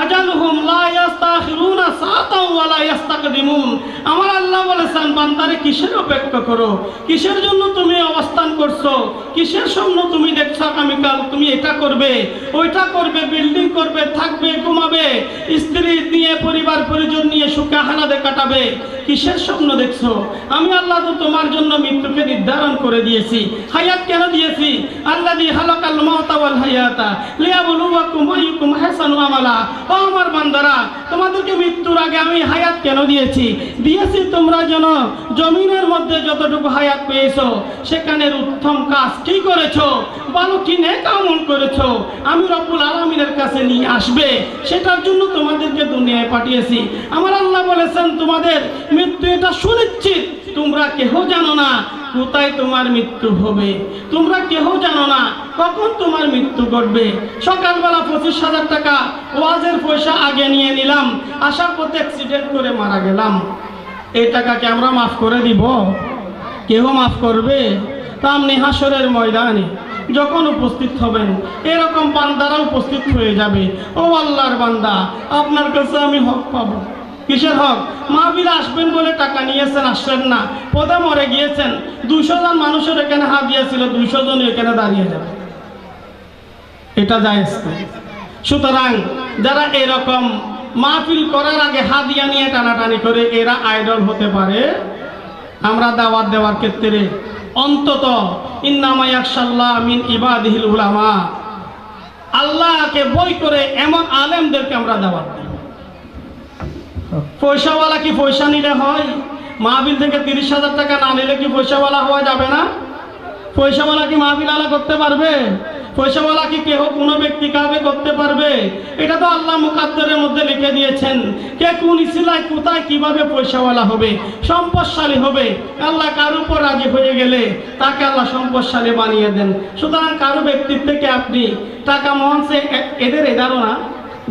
আজালুহুম লা ইস্তাখিরুনা সাআতাও ওয়া লা ইস্তাকদিমুন। আমার আল্লাহ বলেছেন বান্দারে কিসের অপেক্ষা করো, কিসের জন্য তুমি অবস্থান করছো, কিসের স্বপ্ন তুমি দেখছো আগামীকাল তুমি এটা করবে ওইটা করবে, বিল্ডিং করবে, থাকবে, ঘুমাবে, স্ত্রী নিয়ে পরিবার পরিজন নিয়ে সুখে আহ্লাদে কাটাবে, কিসের স্বপ্ন দেখছো? আমি আল্লাহ তো তোমার জন্য মৃত্যুকে নির্ধারণ করে দিয়েছি। হায়াত কেন দিয়েছি? আল্লাযী খালাকাল মাউতা ওয়াল হায়াতা লিয়াবলুয়াকুম আইয়ুকুম আহসানু আমালা। ও আমার বান্দারা, তোমাদেরকে মৃত্যুর আগে আমি হায়াত কেন দিয়েছি? তোমরা যেন জমিনের মধ্যে যতটুকু হায়াত পেয়েছো সেখানের উত্তম কাজ কি করেছো, ভালো কি নেক আমল করেছো, আমি রব্বুল আলামিনের কাছে নিয়ে আসবে, সেটার জন্য তোমাদেরকে দুনিয়ায় পাঠিয়েছি। আমার আল্লাহ বলেছেন তোমাদের মৃত্যু এটা সুনিশ্চিত, তোমরা কেহ জানো না কোথায় তোমার মৃত্যু হবে, তোমরা কেহ জানো না কখন তোমার মৃত্যু ঘটবে। সকালবেলা 25,000 টাকা ওয়াজের পয়সা আগে নিয়ে নিলাম, আসার পথে অ্যাক্সিডেন্ট করে মারা গেলাম, এই টাকাকে আমরা মাফ করে দিব? কেহ মাফ করবে? সামনে হাসরের ময়দানে যখন উপস্থিত হবেন এরকম বান্দারা উপস্থিত হয়ে যাবে, ও আল্লাহর বান্দা আপনার কাছে আমি হক পাবো। কিসের হক? মাহফিলে আসবেন বলে টাকা নিয়েছেন, আসলেন না, পদে মরে গিয়েছেন, 200 জন মানুষের এখানে হাত দিয়েছিল, 200 জন এখানে দাঁড়িয়ে যাবে, এটা জায়েজ না। সুতরাং যারা এরকম মাহফিল করার আগে হাদিয়া নিয়ে টানাটানি করে এরা আইডল হতে পারে। আমরা দাওয়াত দেওয়ার ক্ষেত্রে অন্তত ইন্নামা ইয়াখশাল্লাহ মিন ইবাদিহিল উলামা, আল্লাহকে ভয় করে এমন আলেমদেরকে আমরা দাওয়াত দিই। পয়সাওয়ালা কি পয়সা নিলে হয়? মাহফিল থেকে 30,000 টাকা না নিলে কি পয়সাওয়ালা হওয়া যাবে না? পয়সাওয়ালা কি মাহফিল আলা করতে পারবে? পয়সাওয়ালা কি কেহ কোনো ব্যক্তি কাউকে করতে পারবে? এটা তো আল্লাহ মুকাদ্দারের মধ্যে লিখে দিয়েছেন, কে কোন ইসলায় কোথায় কিভাবে পয়সাওয়ালা হবে, সম্পদশালী হবে। আল্লাহ কার উপর রাজি হয়ে গেলে তাকে আল্লাহ সম্পদশালী বানিয়ে দেন। সুতরাং কারো ব্যক্তির থেকে আপনি টাকা মহানসে এদের এদারও না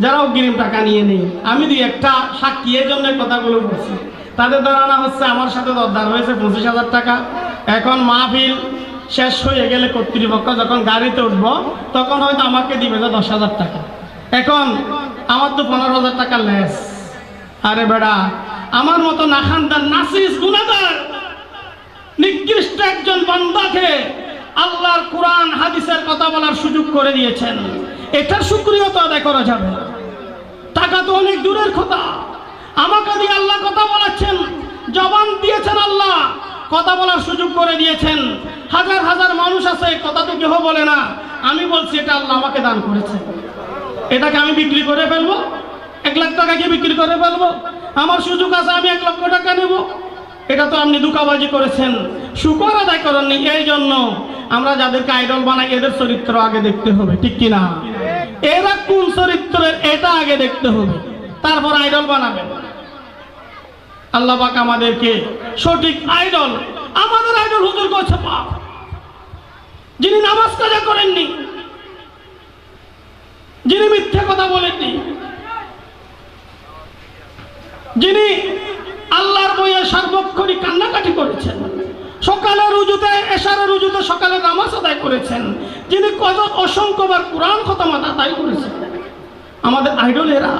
যারা অগ্রিম টাকা নিয়ে নেই। আমি 2-1টা সাক্ষী এর জন্য কথাগুলো বলছি। তাদের ধারণা হচ্ছে আমার সাথে দরদার হয়েছে 25,000 টাকা, এখন মাহফিল শেষ হয়ে গেলে কর্তৃপক্ষ যখন গাড়িতে উঠবো তখন হয়তো আমাকে দিবে 10,000 টাকা, এখন আমার তো 15,000 টাকা লেস। আরে বেড়া, আমার মতো নাখানদার নাসিস গুনাহগার নিকৃষ্ট একজন বান্দাকে আল্লাহর কোরআন হাদিসের কথা বলার সুযোগ করে দিয়েছেন, এটার শুকরিয়া তো আদায় করা যাবে না। টাকা তো অনেক দূরের কথা, আমাকে দিয়ে আল্লাহ কথা বলাচ্ছেন, জবান দিয়েছেন, আল্লাহ কথা বলার সুযোগ করে দিয়েছেন। হাজার হাজার মানুষ আছে, কথা তো কেউ বলে না, আমি বলছি এটা আল্লাহ আমাকে দান করেছে, এটাকে আমি বিক্রি করে ফেলবো? 1 লাখ টাকাকে বিক্রি করে ফেলবো, আমার সুযোগ আছে, আমি 1 লক্ষ টাকা নেব। এটা তো আপনি ধোঁকাবাজি করেছেন, শুকর আদায় করেননি। এই জন্য আমরা যাদেরকে আইডল বানাই এদের চরিত্র আগে দেখতে হবে, ঠিক কিনা? এরা কোন চরিত্রের এটা আগে দেখতে হবে, তারপর আইডল বানাবেন। আল্লাহ পাক আমাদেরকে সঠিক আইডল, আমাদের আইডল হুজুর গোছে পাক, যিনি নামাজ কাজা করেননি, যিনি মিথ্যে কথা বলেননি, যিনি আল্লাহর বইয়ে সর্বক্ষণই কান্নাকাটি করেছেন, সকালে রুজুতে এশারে রুজুতে সকালে নামাজ আদায় করেছেন, যিনি কত অসংখ্যবার কোরআন খতম আদায় করেছেন, আমাদের আইডল এরা।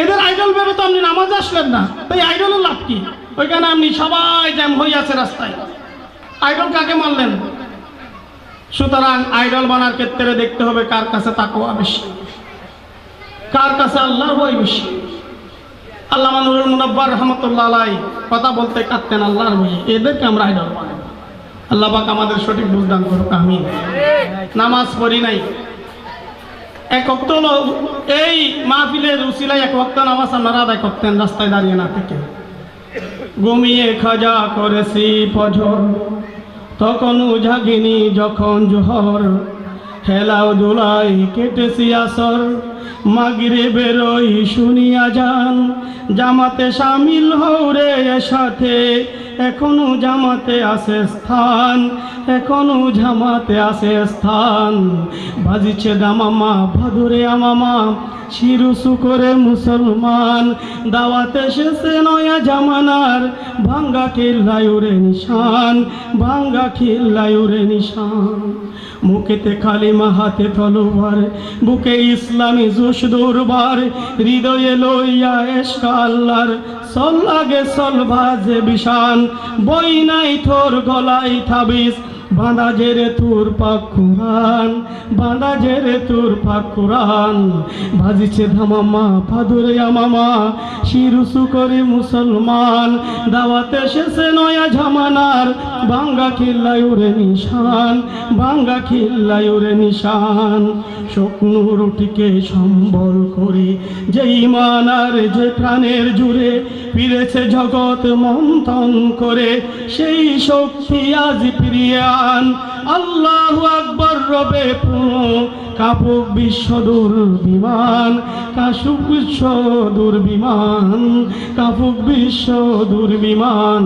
এদের আইডল ভেবে তো আপনি নামাজ আসলেন না, তাই আইডলের লাভ কি? ওইখানে আপনি সবাই জ্যাম হয়ে আছে রাস্তায়, আইডল কাকে মানলেন? সুতরাং আইডল বানার ক্ষেত্রে দেখতে হবে কার কাছে তাকওয়া বেশি, কার কাছে আল্লাহর ভয় বেশি। আল্লামা নুরুল মুনাব্বার রহমতুল্লাহ আলাইহি কথা বলতে কাঁদতেন আল্লাহর ভয়ে, এদেরকে আমরা আইডল বানাই। আল্লাহ পাক আমাদের সঠিক বুঝদান করুক, আমিন। নামাজ পড়ি নাই, 1 ওয়াক্ত এই মাহফিলের উসিলায় 1 ওয়াক্ত নামাজ আপনারা আদায় করতেন রাস্তায় দাঁড়িয়ে না থেকে। ঘুমিয়ে খাজা করেছি ফজর, তখনও জাগিনি যখন জোহর, হেলাও দুলাই কেটেছি আসর, মাগরিবে বেরোই শুনিয়া যান, জামাতে শামিল হও রে সাথে, এখনো জামাতে আছে স্থান, এখনো জামাতে আছে স্থান। বাজিছে দামামা ভাদুরে আমামা, শিরুসু করে মুসলমান, দাওয়াতে এসেছে নয়া জামানার, ভাঙ্গা খিল্লায় উড়ে নিশান, ভাঙ্গা খিল্লায় উড়ে নিশান। মুখেতে কালিমা হাতে তলোয়ার, বুকে ইসলামী জোশ দুর্বার, হৃদয়ে লইয়া এশক আল্লাহর, সল লাগে সল ভাজে বিশান, বই নাই তোর গলায় তাবিজ, বাঁধা জেরে তোর পাক কুরআন, বাঁধা জেরে তোর পাক কুরআন। বাজিছে ধামামা ফাদুরে আমামা, শিরুসু করে মুসলমান, দাওয়াতে এসেছে নয়া জামানার, ভাঙ্গা খিল্লায় উড়ে নিশান, ভাঙ্গা খিল্লায় উড়ে নিশান। স্বপ্ন রুটিকে সম্বল করে যে ইমান আর যে প্রাণের জুড়ে, ফিরেছে জগৎ মন্থন করে, সেই শক্তি আজ ফিরিয়ে আন। আল্লাহু আকবার রবে পুরো, কাপুক বিশ্ব দুর্বিমান, কাশুক বিশ্ব দুর্বিমান, কাপুক বিশ্ব দুর্বিমান।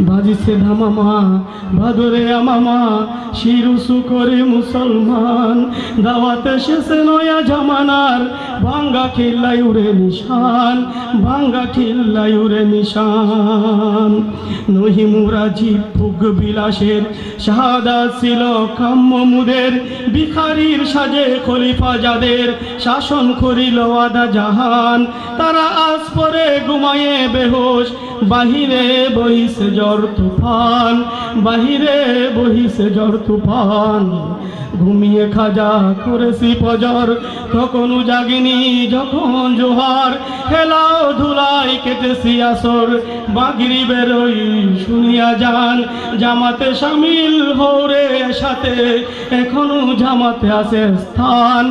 বাজিছে ধামামা ভাদরে আমামা, শিরুসু করে মুসলমান, দাওয়াতে এসেছে নয়া জামানার, ভাঙ্গা খিল্লায় উড়ে নিশান, ভাঙ্গা খিল্লায় উড়ে নিশান। নহিমুরাজি ভোগ বিলাসের শাহাদাত ছিল কাম্য মুদের, ভিখারির সাজে খলিফা যাদের, শাসন করিল আদা জাহান, তারা আজ পরে ঘুমায়ে বেহোশ, বাহিরে বহিছে ঝড় তুফান, বাহিরে বহিছে ঝড় তুফান। ঘুমিয়ে খাজা করেছি ফজর, তখনও জাগিনি যখন জোহার, হেলাও ধুলাই কেটেছি আসর, মাগরিবে বেরোই শুনিয়া যান, জামাতে শামিল হও রে সাথে, এখনো জামাতে আছে স্থান,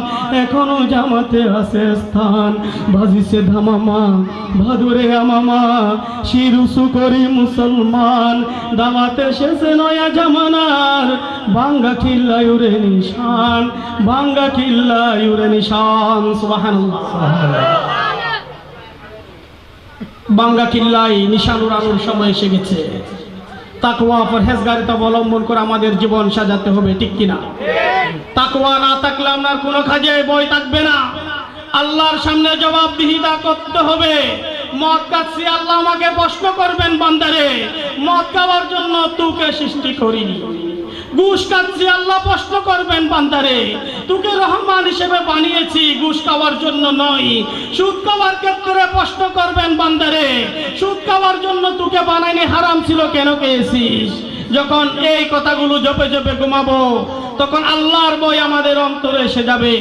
এখনো জামাতে আছে স্থান। বাজিছে ধামামা ভাদুরে আমামা, শিরুসু করি মুসলমান, দাওয়াতে এসেছে নয়া জামানার, ভাঙ্গা খিল্লায় উড়ে নিশান, ভাঙ্গা খিল্লায় উড়ে নিশান। সুবহানাল্লাহ। ভাঙ্গা খিল্লায় নিশান উড়ানোর সময় এসে গেছে। তাকওয়া পরহেজগারিতা অবলম্বন করে আমাদের জীবন সাজাতে হবে, ঠিক কিনা? তাকওয়া না থাকলে আপনার কোনো কাজে বই থাকবে না। আল্লাহর সামনে জবাবদিহিতা করতে হবে। মদ খাচ্ছি, আল্লাহ আমাকে প্রশ্ন করবেন, বান্দারে মদ খাওয়ার জন্য তোকে সৃষ্টি করিনি। ঘুষ খাচ্ছি, আল্লাহ প্রশ্ন করবেন, বান্দারে তোকে রহমান হিসেবে বানিয়েছি, ঘুষ খাওয়ার জন্য নয়। সুদ খাওয়ার ক্ষেত্রে প্রশ্ন করবেন, বান্দারে সুদ খাওয়ার জন্য তোকে বানাইনি, হারাম ছিল কেন খেয়েছিস? যখন এই কথাগুলো জপে জপে ঘুমাবো তখন আল্লাহর ভয় আমাদের অন্তরে এসে যাবে।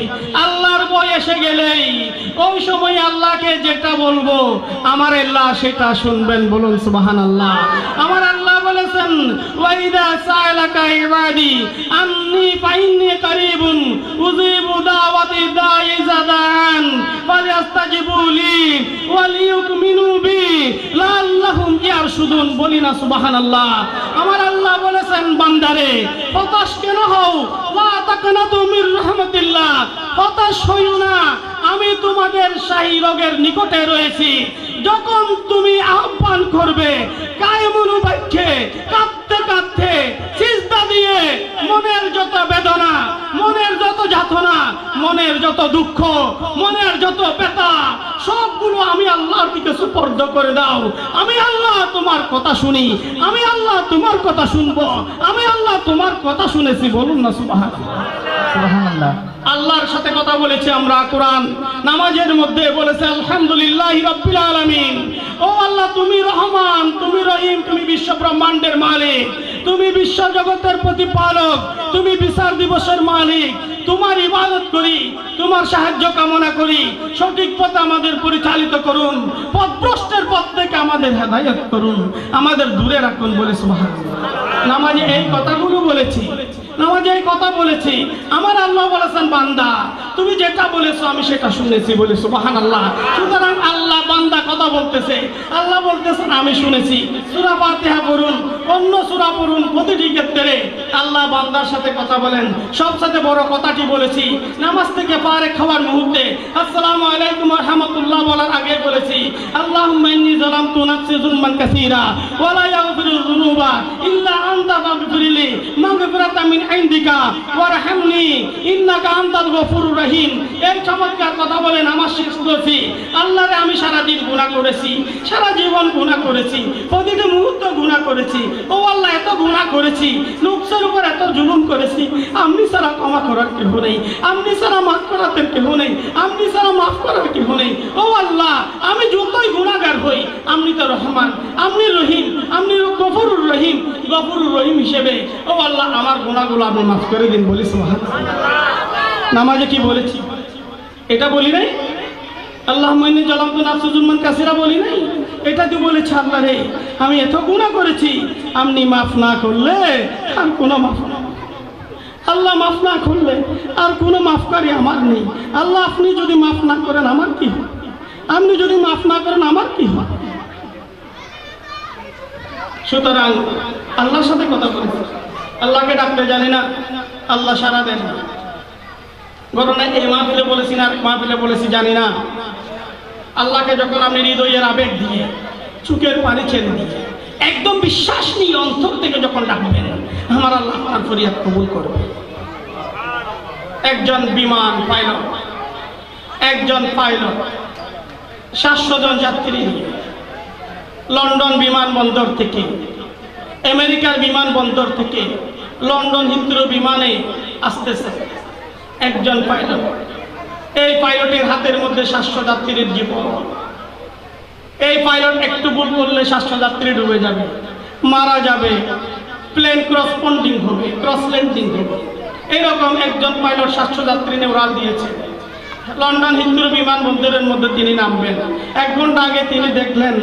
আল্লাহর ভয় এসে গেলেই ওই সময় আল্লাহকে যেটা বলবো আমার আল্লাহ সেটা শুনবেন। বলুন সুবহানাল্লাহ। আমার আল্লাহ বলেছেন ওয়াইদা সাআলাকা ইবাদি আন্নী ফাইন্নী কারীবুন উযীবু দাওয়াতি দাঈ ইযা দাআন ফালিয়াস্তাজিবু লি ওয়ালিয়ুমিনু বি লাআল্লাহুম ইয়ারশুদুন। বলি না সুবহানাল্লাহ। আমার আল্লাহ বলেছেন বান্দারে হতাশ কেন হও, লা তাকনাতু মির রাহমাতিল্লাহ, হতাশ হইও না, আমি তোমাদের শাহী রোগের নিকটে রয়েছি। যখন তুমি আহ্বান করবে কায়মুন বাক্যে কাঁদতে কাঁদতে সিজদা দিয়ে মনের যত বেদনা, মনের যত যাতনা, মনের যত দুঃখ, মনের যত ব্যথা সবগুলো আমি আল্লাহর দিকে সুপর্দ করে দাও। আমি আল্লাহ তোমার কথা শুনি, আমি আল্লাহ তোমার কথা শুনবো, আমি আল্লাহ তোমার কথা শুনেছি। বলুন না সুবহানাল্লাহ। সুবহানাল্লাহ। আল্লাহর সাথে কথা বলেছি আমরা। কোরআন নামাজের মধ্যে বলেছে আলহামদুলিল্লাহি রাব্বিল আলামিন। ও আল্লাহ তুমি রহমান, তুমি রহিম, তুমি বিশ্ব ব্রহ্মাণ্ডের মালিক, তুমি বিশ্ব জগতের প্রতিপালক, তুমি বিচার দিবসের মালিক। তোমার ইবাদত করি, তোমার সাহায্য কামনা করি, সঠিক পথে আমাদের পরিচালিত করুন, পথভ্রষ্টের পথ থেকে আমাদের হেদায়েত করুন, আমাদের দূরে রাখুন। বলে সুবহানাল্লাহ। নামাজে এই কথাগুলো বলেছি, নামাজে এই কথা বলেছি। আমার আল্লাহ বলেছেন বান্দা তুমি যেটা বলেছো আমি সেটা শুনেছি। বলে সুবহানাল্লাহ। সুতরাং আল্লাহ বান্দা কথা বলতেছে, আল্লাহ বলতেছেন আমি শুনেছি। সূরা ফাতিহা পড়ুন, অন্য সূরা পড়ুন, প্রতিটি ক্ষেত্রে আল্লাহ বান্দার সাথে কথা বলেন। সবচেয়ে বড় কথাটি বলেছি নামাজ থেকে ফারেক হওয়ার মুহূর্তে আসসালামু আলাইকুম ওয়া রাহমাতুল্লাহ বলার আগে বলেছি আল্লাহুম্মা ইন্নী যালামতু নাফসি যুলমান কাসীরা ওয়া লা ইয়াগফিরুয যুনুবা ইল্লা আনতা ফাগফিরলি মাগফিরাতাম মিন ইনদিকা ওয়ারহামনি ইন্নাকা আনতাল গফুরুর রহিম। এই চমৎকার কথা বলে নামাজ শিখতেছি। আল্লাহরে আমি সারা দিন গুনাহ করেছি, সারা জীবন গুনাহ করেছি, প্রতিটি মুহূর্ত গুনাহ করেছি। ও আল্লাহ এত গুনাহ করেছি, নফসের উপর এত জুলুম করেছি, আপনি ছাড়া ক্ষমা করার কেউ নেই, আপনি ছাড়া মাফ করার কেউ নেই, আপনি ছাড়া মাফ করার কেউ নেই। ও আল্লাহ আমি যতই গুনাহগার হই আপনি তো রহমান, আপনি রহিম, আপনি গফুরুর রহিম, গফুরুর রহিম হিসেবে ও আল্লাহ আমার গুনাহগুলো আপনি মাফ করে দিন। বলি সুবহানাল্লাহ। নামাজে কি বলেছি এটা বলি নাই? আল্লাহুম্মা ইন্নী যালামতু নাফসি যুলমান কাসীরা বলি নাই? এটা তো বলেছি আল্লাহ রে আমি এত গুনাহ করেছি, আপনি মাফ না করলে আর কোনো মাফ না, আল্লাহ মাফ না করলে আর কোনো মাফকারী আমার নেই। আল্লাহ আপনি যদি মাফ না করেন আমার কি হয়? আপনি যদি মাফ না করেন আমার কি হয়? সুতরাং আল্লাহর সাথে কথা বলেছি। আল্লাহকে ডাকতে জানি না, আল্লাহ সাড়া দেন না। ঘটনা এই মাহফিলে বলেছি না মাহফিলে বলেছি জানি না। আল্লাহকে যখন আপনি হৃদয়ের আবেগ দিয়ে, চোখের পানি ছেড়ে দিয়ে, একদম বিশ্বাস নিয়ে অন্তর থেকে যখন ডাকবেন আমার আল্লাহ আপনার ফরিয়াদ কবুল করবে। একজন বিমান পাইলট, একজন পাইলট 700 জন যাত্রী নিয়ে লন্ডন বিমানবন্দর থেকে, আমেরিকার বিমানবন্দর থেকে লন্ডন হিথ্রো বিমানে আসতেছে একজন পাইলট। এই পাইলটের হাতের মধ্যে 700 যাত্রীর জীবন। এই পাইলট একটু ভুল করলে 700 যাত্রী ডুবে যাবে, মারা যাবে, প্লেন ক্রসপন্ডিং হবে, ক্রস ল্যান্ডিং হবে। এইরকম একজন পাইলট 700 যাত্রী নিয়ে উড়াল দিয়েছে। লন্ডন হিথ্রো বিমানবন্দরের মধ্যে তিনি নামবেন। 1 ঘন্টা আগে তিনি দেখলেন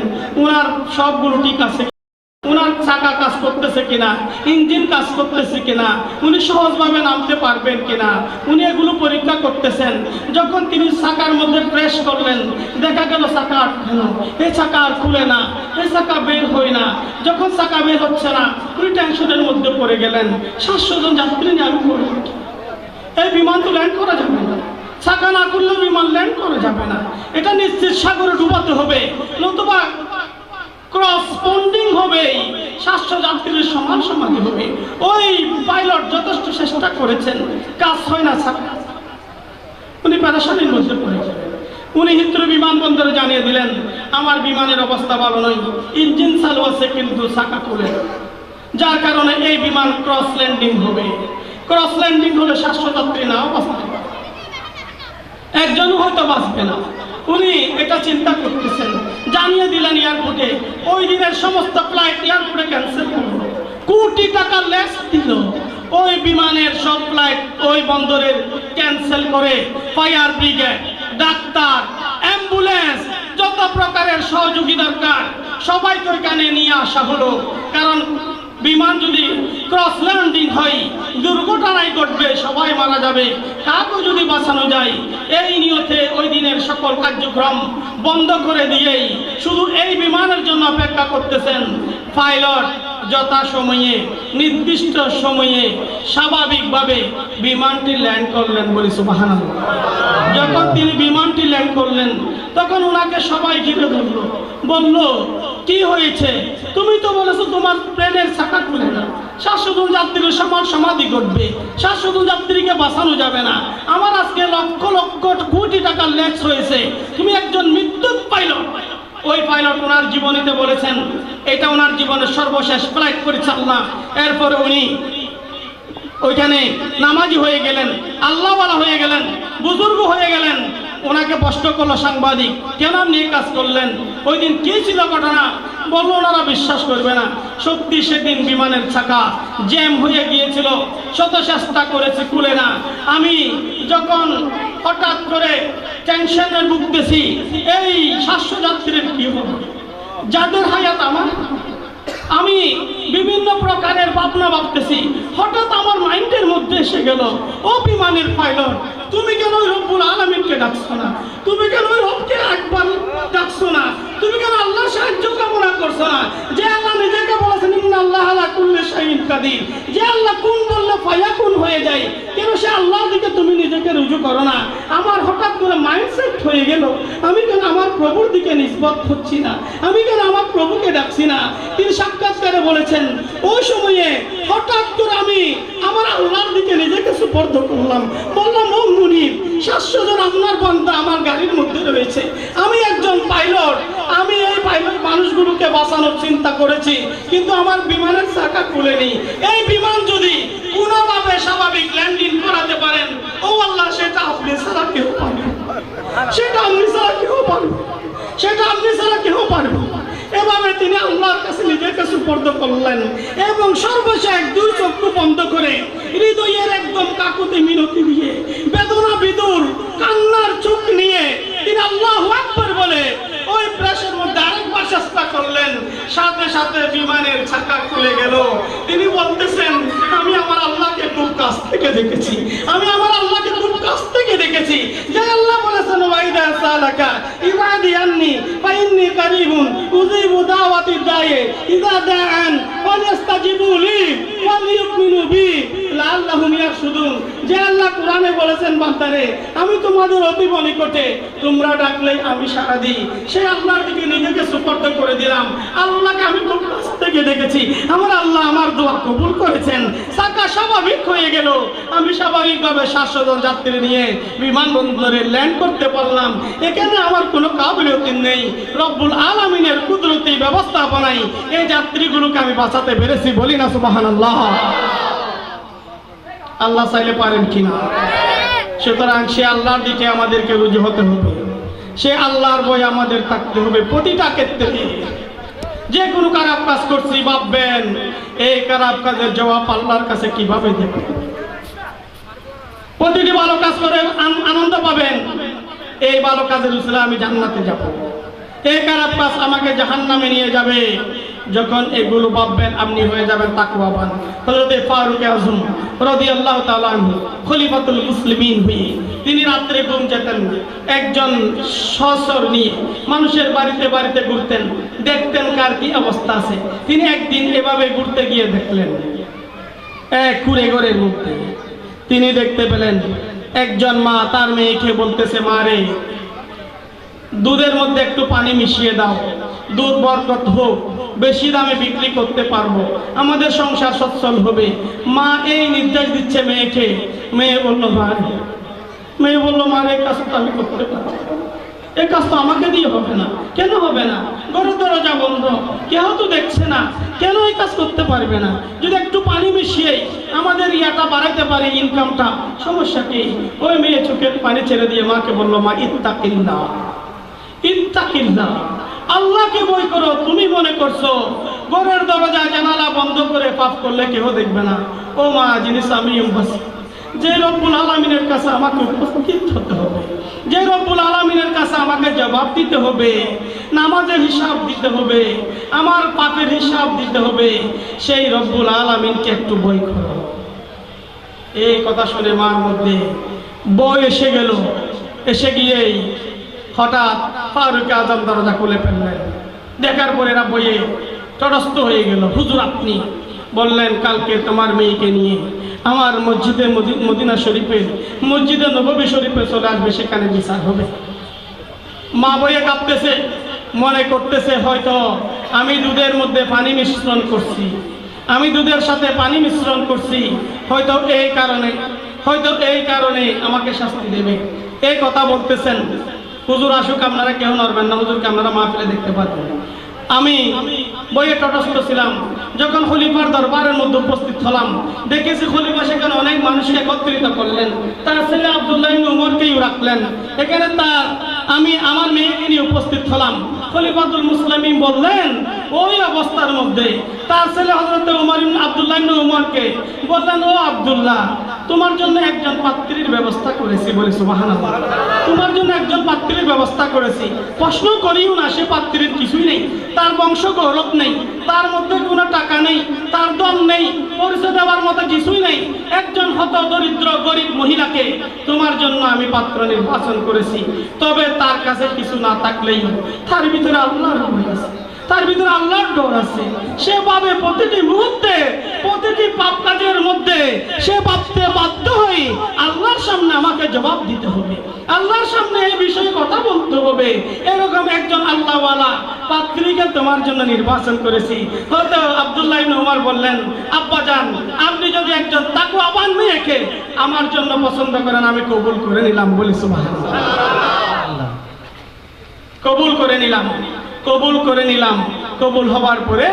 উনার সবগুলো ঠিক আছে, উনার চাকা কাজ করতেছে কিনা, ইঞ্জিন কাজ করতেছে কিনা, উনি সহজভাবে নামতে পারবেন কিনা, উনি এগুলো পরীক্ষা করতেছেন। যখন তিনি চাকার মধ্যে প্রেস করলেন দেখা গেল চাকা আটকানো, এই চাকা আর খুলে না, এই চাকা বের হয় না। যখন চাকা বের হচ্ছে না উনি টেনশনের মধ্যে পড়ে গেলেন। 700 জন যাত্রী নিয়ে আমি করব কি? এই বিমান তো ল্যান্ড করা যাবে না, চাকা না করলে বিমান ল্যান্ড করা যাবে না, এটা নিশ্চিত সাগরে ডুবাতে হবে, নতুবা ক্রসপন্ডিং হবে, 700 যাত্রীর সমান সমাধি হবে। ওই পাইলট যথেষ্ট চেষ্টা করেছেন, কাজ হয় না, চাকা উনি পেরেশানির মধ্যে পড়ে যাবেন। উনি হিথ্রো বিমানবন্দরে জানিয়ে দিলেন আমার বিমানের অবস্থা ভালো নয়, ইঞ্জিন চালু আছে কিন্তু চাকা খুলে, যার কারণে এই বিমান ক্রস ল্যান্ডিং হবে। ক্রস ল্যান্ডিং হলে 700 যাত্রী নাও বাঁচতে পারে, একজনও হয়তো বাঁচবে না। উনি এটা চিন্তা করতেছেন, জানিয়ে দিলেন এয়ারপোর্টে। ওই দিনের সমস্ত ফ্লাইট এয়ারপোর্টে ক্যান্সেল করলো, কোটি টাকা লেস দিল। ওই বিমানের সব ফ্লাইট ওই বন্দরের ক্যান্সেল করে ফায়ার ব্রিগেড, ডাক্তার, অ্যাম্বুলেন্স, যত প্রকারের সহযোগী দরকার সবাইকে ওইখানে নিয়ে আসা হলো। কারণ বিমান যদি ক্রস ল্যান্ডিং হয় দুর্ঘটনায় ঘটবে, সবাই মারা যাবে, কাউকে যদি বাঁচানো যায় এই নিয়তে ওই দিনের সকল কার্যক্রম বন্ধ করে দিয়েই শুধু এই বিমানের জন্য অপেক্ষা করতেছেন। পাইলট যথা সময়ে নির্দিষ্ট সময়ে স্বাভাবিকভাবে বিমানটি ল্যান্ড করলেন, বলি সুবহানাল্লাহ। যখন তিনি বিমানটি ল্যান্ড করলেন তখন ওনাকে সবাই ঘিরে ধরলো, বলল কি হয়েছে? তুমি তো বলেছো তোমার প্লেনের চাকা খুলে না, 700 জন যাত্রীর সমাধি ঘটবে, 700 জন যাত্রীকে বাঁচানো যাবে না, আমার আজকে লক্ষ লক্ষ কোটি টাকার ল্যাক্স হয়েছে, তুমি একজন মৃত্যুক পাইলট। ওই পাইলট ওনার জীবনীতে বলেছেন এটা ওনার জীবনের সর্বশেষ ফ্লাইট পরিচালনা। এরপরে উনি ওইখানে নামাজি হয়ে গেলেন, আল্লাহওয়ালা হয়ে গেলেন, বুজুর্গ হয়ে গেলেন। ওনাকে প্রশ্ন করলো সাংবাদিক, কেন আপনি এই কাজ করলেন? ওই দিন কি ছিল ঘটনা? বললো ওনারা বিশ্বাস করবে না, সত্যি সেদিন বিমানের চাকা জ্যাম হয়ে গিয়েছিল, শত চেষ্টা করেছে খুলে না। আমি যখন হঠাৎ করে টেনশনে ভুগতেছি এই 700 যাত্রীর কি হবে, যাদের হায়াত আমার, আমি বিভিন্ন প্রকারের ভাবনা ভাবতেছি। হঠাৎ আমার মাইন্ডের মধ্যে এসে গেল, ও বিমানের পাইলট, তুমি কেন ওই রব্বুল আলামিনকে ডাকছো না? তুমি কেন ওই রবকে একবার ডাকছো না? তুমি কেন আল্লাহর সাহায্য কামনা করছো না? যে আল্লাহ নিজেকে বলেছেন ইন্নাল্লাহ আলা কুল্লি শাইইন কাদির, যে আল্লাহ কোন বললে ফায়াকুন হয়ে যায়, কেন সে আল্লাহর দিকে তুমি নিজেকে রুজু করো না? আমার হঠাৎ করে মাইন্ডসেট হয়ে গেল, আমি কেন আমার প্রভুর দিকে নিসবত হচ্ছি না, আমি কেন আমার প্রভুকে ডাকছি না? তিনি সাক্ষাৎকারে বলেছেন ওই সময়ে হঠাৎ করে আমি আমার আল্লাহর দিকে নিজেকে সুপর্দ করলাম, বললাম ও মুনিব, 700 জন আপনার বান্দা আমার গাড়ির মধ্যে রয়েছে, আমি একজন পাইলট, আমি এই পাইলট মানুষগুলোকে বাঁচানোর চিন্তা করেছি, কিন্তু আমার বিমানের চাকা খুলেনি। এই বিমান যদি কোনোভাবে স্বাভাবিক ল্যান্ডিং করাতে পারেন, ও আল্লাহ, সেটা আপনি ছাড়া কেউ পারবে, সেটা আপনি ছাড়া কেউ পারবে, সেটা আপনি ছাড়া কেউ পারবে। এভাবে তিনি আল্লাহর কাছে নিজেকে সুপর্দ করলেন এবং সর্বশেষ 2 চক্ষু বন্ধ করে হৃদয়ের একদম কাকুতি মিনতি দিয়ে বেদনা বিদুর কান্নার চোখ নিয়ে তিনি আল্লাহু আকবার বলে ওই প্রেসের মধ্যে আরেকবার চেষ্টা করলেন। সাথে সাথে বিমানের চাকা খুলে গেল। তিনি বলতেছেন আমি আমার আল্লাহকে খুব কাছ থেকে দেখেছি, আমি আমার আল্লাহকে খুব কাছ থেকে দেখেছি। যে আল্লাহ বলেছেন ওয়াইদা সালাকা ইবাদি আন্নি ফাইন্নি কারিবুন উজিবু দাওয়াতিদ দাঈ ইযা দাআন ফালাস্তাজিবু লি ওয়ালিউমিনু বি লাআল্লাহুম ইয়ারশুদুন। যে আল্লাহ কোরআনে বলেছেন বান্দারে আমি তোমাদের অতি নিকটে, তোমরা ডাকলেই আমি সাড়া দিই। সেই আল্লাহর দিকে নিজেকে সুপর্দ করে দিলাম। আল্লাহকে আমি খুব কাছ থেকে দেখেছি, আমার আল্লাহ আমার দোয়া কবুল করেছেন। চাকা স্বাভাবিক হয়ে গেল, আমি স্বাভাবিকভাবে 700 জন যাত্রী নিয়ে বিমানবন্দরে ল্যান্ড করতে পারলাম। এখানে আমার কোনো কাবিলিয়ত নেই, রব্বুল আলামিনের কুদরতি ব্যবস্থাপনায় এই যাত্রীগুলোকে আমি বাঁচাতে পেরেছি, বলি না সুবহানাল্লাহ। আল্লাহ চাইলে পারেন কিনা? সুতরাং সে আল্লাহর দিকে আমাদেরকে রুজু হতে হবে, সে আল্লাহর ভয় আমাদের থাকতে হবে প্রতিটা ক্ষেত্রে। যে কোনো খারাপ কাজ করছি ভাববেন এই খারাপ কাজের জবাব আল্লাহর কাছে কিভাবে দেবেন। প্রতিটি ভালো কাজ করে আনন্দ পাবেন, এই ভালো কাজের উসিলায় আমি জান্নাতে যাব, এই খারাপ কাজ আমাকে জাহান্নামে নিয়ে যাবে। যখন এগুলো ভাববেন আপনি হয়ে যাবেন তাকওয়াবান। হযরত ফারুক আযম রাদিয়াল্লাহু তাআলা আনহু খলিফাতুল মুসলিমিন হয়ে তিনি রাত্রে ঘুম যেতেন, একজন সহচর নিয়ে মানুষের বাড়িতে বাড়িতে ঘুরতেন, দেখতেন কার কি অবস্থা আছে। তিনি একদিন এভাবে ঘুরতে গিয়ে দেখলেন এক কুড়ে ঘরের মধ্যে তিনি দেখতে পেলেন একজন মা তার মেয়েকে বলতেছে, মা রে, দুধের মধ্যে একটু পানি মিশিয়ে দাও, দুধ বরকত হোক, বেশি দামে বিক্রি করতে পারবো, আমাদের সংসার সচ্ছল হবে। মা এই নির্দেশ দিচ্ছে মেয়েকে। মেয়ে বলল মা রে, এই কাজ তো আমি করতে পারবো, এই কাজ তো আমাকে দিয়ে হবে না। কেন হবে না? ঘরের দরজা বন্ধ, কেউ তো দেখছে না, কেন এই কাজ করতে পারবে না? যদি একটু পানি মিশিয়ে আমাদের ইয়াটা বাড়াইতে পারি, ইনকামটা, সমস্যা কি? ওই মেয়ে চোখের পানি ছেড়ে দিয়ে মাকে বললো, মা ইত্তাকিল্লাহ, ইত্তাকিল্লাহ, আল্লাহকে ভয় করো। তুমি মনে করছো ঘরের দরজা জানালা বন্ধ করে পাপ করলে কেউ দেখবে না। ও মা, জিনিস আমি যে রব্বুল আলামিনের কাছে আমাকে উপস্থিত হতে হবে, যে রব্বুল আলামিনের কাছে আমাকে জবাব দিতে হবে, নামাজের হিসাব দিতে হবে, আমার পাপের হিসাব দিতে হবে, সেই রব্বুল আলামিনকে একটু ভয় করো। এই কথা শুনে মার মধ্যে বই এসে গেল। এসে গিয়েই হঠাৎ ফারুক আজম দরজা খুলে ফেললেন। দেখার পরে এরা বইয়ে তটস্থ হয়ে গেল। হুজুর আপনি বললেন কালকে তোমার মেয়েকে নিয়ে আমার মদিনা শরীফের মসজিদে নববী শরীফে চলে আসবে, সেখানে বিচার হবে। মা বইয়ে কাঁপতেছে, মনে করতেছে হয়তো আমি দুধের মধ্যে পানি মিশ্রণ করছি, আমি দুধের সাথে পানি মিশ্রণ করছি, হয়তো এই কারণে আমাকে শাস্তি দেবে। এই কথা বলতেছেন। হুজুর আসুক, আপনারা কেউ নড়বেন না, হুজুরকে আপনারা মাহফিলে দেখতে পাবেন। আমি বইয়ে তটস্থ ছিলাম। যখন খলিফার দরবারের মধ্যে উপস্থিত হলাম, দেখেছি খলিফা সেখানে অনেক মানুষকে একত্রিত করলেন, তার ছেলে আব্দুল্লাহ ইবনে উমরকেও রাখলেন। এখানে আমি আমার মেয়েকে নিয়ে উপস্থিত হলাম। খলিফাতুল মুসলিমিন বললেন ওই অবস্থার মধ্যে তার ছেলে হযরত আব্দুল্লাহ ইবনে উমরকে বললেন, ও আব্দুল্লাহ, তোমার জন্য একজন পাত্রীর ব্যবস্থা করেছি। বলি সুবহানাল্লাহ। তোমার জন্য একজন পাত্রীর ব্যবস্থা করেছি। প্রশ্ন করিও না, সে পাত্রীর কিছুই নেই, তার বংশ গৌরব নেই, তার মধ্যে কোনো টাকা নেই, তার দল নেই, পরিচয় দেওয়ার মতো কিছুই নেই। একজন হত দরিদ্র গরিব মহিলাকে তোমার জন্য আমি পাত্র নির্বাচন করেছি। তবে তার কাছে কিছু না থাকলেই তার ভিতরে আল্লাহর ভয় আছে, তার ভিতরে আল্লাহর ডর আছে। সে ভাবে প্রতিটি মুহূর্তে প্রতিটি পাপ কাজের মধ্যে সে ভাবতে বাধ্য হই আল্লাহর সামনে আমাকে জবাব দিতে হবে, আল্লাহর সামনে এই বিষয়ে কথা বলতে হবে। এরকম একজন আল্লাহওয়ালা পাত্রীকে তোমার জন্য নির্বাচন করেছি। হয়তো আব্দুল্লাহ ইবনে উমর বললেন, আব্বাজান, আপনি যদি একজন তাকওয়াবান মেয়েকে আমার জন্য পছন্দ করেন, আমি কবুল করে নিলাম। বলি সুবহানাল্লাহ। কবুল করে নিলাম, কবুল করে নিলাম। কবুল হবার পরে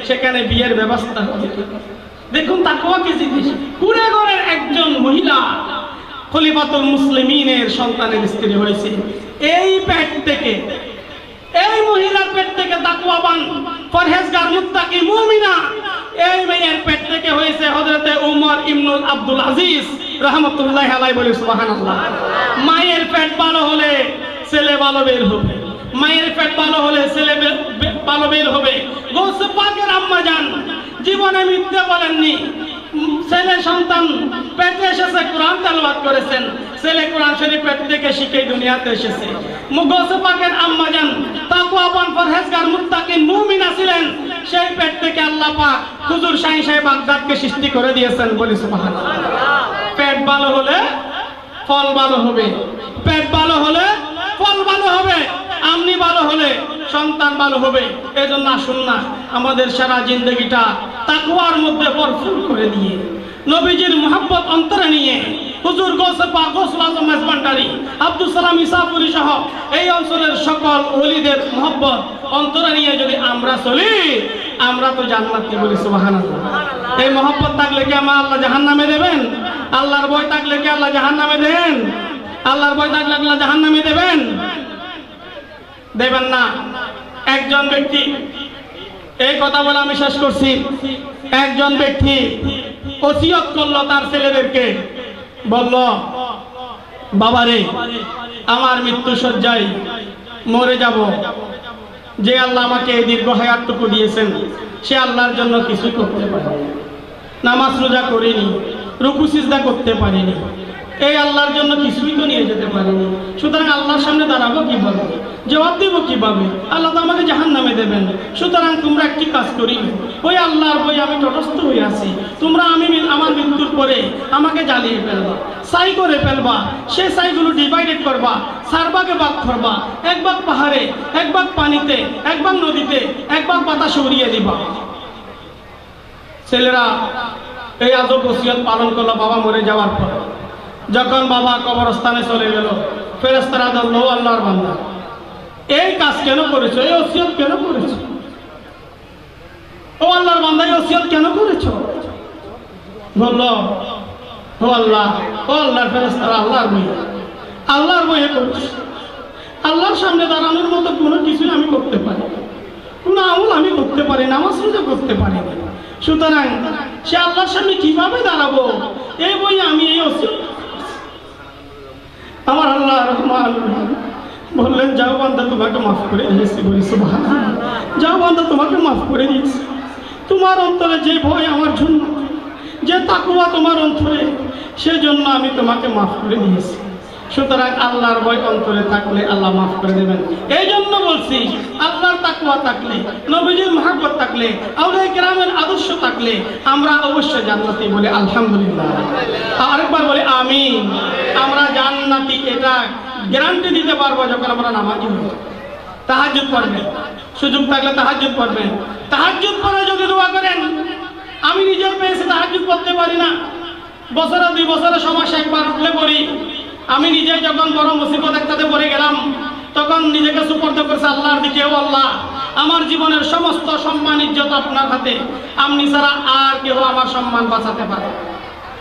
সেখানে বিয়ের ব্যবস্থা হবে। দেখুন তাকওয়া কি জিনিস। কুড়েঘরের একজন মহিলা খলিফাতুল মুসলিমিনের সন্তানের স্ত্রী হয়েছে। এই পেট থেকে, এই মহিলার পেট থেকে তাকওয়াবান, পরহেজগার, মুত্তাকি, মুমিনা এই মেয়ের পেট থেকে হয়েছে হযরতে উমর ইবনে আব্দুল আজিজ রাহমাতুল্লাহি আলাইহি। বলি সুবহানাল্লাহ। মায়ের পেট ভালো হলে ছেলে ভালো বের হবে, মায়ের পেট ভালো হলে ছেলে ভালো বের হবে। গৌসে পাকের আম্মা জান জীবনে মিথ্যে বলেননি। ছেলে সন্তান পেটে এসেছে, কোরআন তেলাওয়াত করেছেন, ছেলে কোরআন শরীফ পেট থেকে শিখে দুনিয়াতে এসেছে। গৌসে পাকের আম্মা জান তাকওয়াবান, পরহেজগার, মুত্তাকিন, মুমিনা ছিলেন। সেই পেট থেকে আল্লাহ পাক হুজুর শাহী সাহেব বাগদাদকে সৃষ্টি করে দিয়েছেন। বলি সুবহানাল্লাহ। পেট ভালো হলে ফল ভালো হবে, পেট ভালো হলে ফল ভালো হবে, আমনি ভালো হলে সন্তান ভালো হবে। এজন্য আসুন না আমাদের সারা জিন্দগিটা তাকওয়ার মধ্যে ভরপুর করে দিয়ে, নবীজির মুহাব্বত অন্তরে নিয়ে, হুজুর গৌসে পাক গৌসুল আজম মেজবান্ডারি আব্দুল সালাম ইসাপুরি সহ এই অঞ্চলের সকল ওলিদের মুহাব্বত অন্তরে নিয়ে যদি আমরা চলি, আমরা তো জান্নাতে। বলি সুবহানাল্লাহ। এই মুহাব্বত থাকলে কি আমার আল্লাহ জাহান্নামে দেবেন? আল্লাহর ভয় থাকলে কি আল্লাহ জাহান্নামে দেন? আল্লাহর ভয় থাকলে আল্লাহ জাহান্নামে দেবেন? দেবেন না। একজন ব্যক্তি, এই কথা বলে আমি শেষ করছি, একজন ব্যক্তি ওসিয়ত করলো তার ছেলেদেরকে, বলল, বাবারে, আমার মৃত্যু শয্যায় মরে যাব, যে আল্লাহ আমাকে এই দীর্ঘ হায়াতটুকু দিয়েছেন সে আল্লাহর জন্য কিছু করতে পারে, নামাজ রোজা করিনি, রুকু সিজদা করতে পারিনি, এই আল্লাহর জন্য কিছুই তো নিয়ে যেতে পারিনি, সুতরাং আল্লাহর সামনে দাঁড়াবো কিভাবে, জবাব দেবো কিভাবে? আল্লাহ তো আমাকে জাহান্নামে দেবেন। সুতরাং তোমরা একটি কাজ করি, ওই আল্লাহর বই আমি তটস্থ হয়ে আছি, তোমরা আমার মৃত্যুর পরে আমাকে জ্বালিয়ে ফেলবা, ছাই করে ফেলবা, সেই ছাইগুলো ডিভাইডেড করবা, 4 ভাগে ভাগ করবা, 1 ভাগ পাহাড়ে, 1 ভাগ পানিতে, 1 ভাগ নদীতে, 1 ভাগ বাতাসে উড়িয়ে দিবা। ছেলেরা এই আজব ওসিয়ত পালন করলো বাবা মরে যাওয়ার পর। যখন বাবা কবরস্থানে চলে গেল, ফেরেশতারা বলল, আল্লাহর বান্দা, এই কাজ কেন করেছো? এই ওসিয়ত কেন করেছো? ও আল্লাহর বান্দা, এই ওসিয়ত কেন করেছো? বলল, ও আল্লাহ, ও আল্লাহর ফেরেশতারা, আল্লাহর বইয়ে করেছি। আল্লাহর সামনে দাঁড়ানোর মতো কোনো কিছুই আমি করতে পারি, কোনো আমল আমি করতে পারি নামাজ রোজা করতে পারি না। সুতরাং সে আল্লাহর সামনে কিভাবে দাঁড়াবো, এই বই আমি এই আমার আল্লাহ রহমান বললেন, যাও বান্দা, তোমাকে মাফ করে দিয়েছি। বলি সুবহানাল্লাহ। যাও বান্দা, তোমাকে মাফ করে দিয়েছি। তোমার অন্তরে যে ভয় আমার জন্য, যে তাকওয়া তোমার অন্তরে, সেজন্য আমি তোমাকে মাফ করে দিয়েছি। সুতরাং আল্লাহর ভয় অন্তরে থাকলে আল্লাহ মাফ করে দেবেন। এই জন্য বলছি, আল্লাহর তাকওয়া থাকলে, নবীজির মহব্বত থাকলে, আউলিয়া কেরামের আদর্শ থাকলে আমরা অবশ্যই জান্নাতি। বলে আলহামদুলিল্লাহ। আরেকবার বলে আমিন। আমরা জান্নাতি এটা গ্যারান্টি দিতে পারবো যখন আমরা নামাজি হব। তাহাজ্জুদ পড়বেন, সুযোগ থাকলে তাহাজ্জুদ পড়বেন। তাহাজ্জুদ পড়ে যদি দোয়া করেন, আমি নিজেও পেয়েছি তাহাজ্জুদ পড়তে পারি না, বছরে 2 বছরে সমস্যা একবার উঠলে পড়ি। আমি নিজে যখন বড় মুসিবত একটাতে পড়ে গেলাম, তখন নিজেকে সুপর্দ করেছে আল্লাহর দিকে। ও আল্লাহ, আমার জীবনের সমস্ত সম্মান ইজ্জত আপনার হাতে, আপনি ছাড়া আর কেউ আমার সম্মান বাঁচাতে পারে।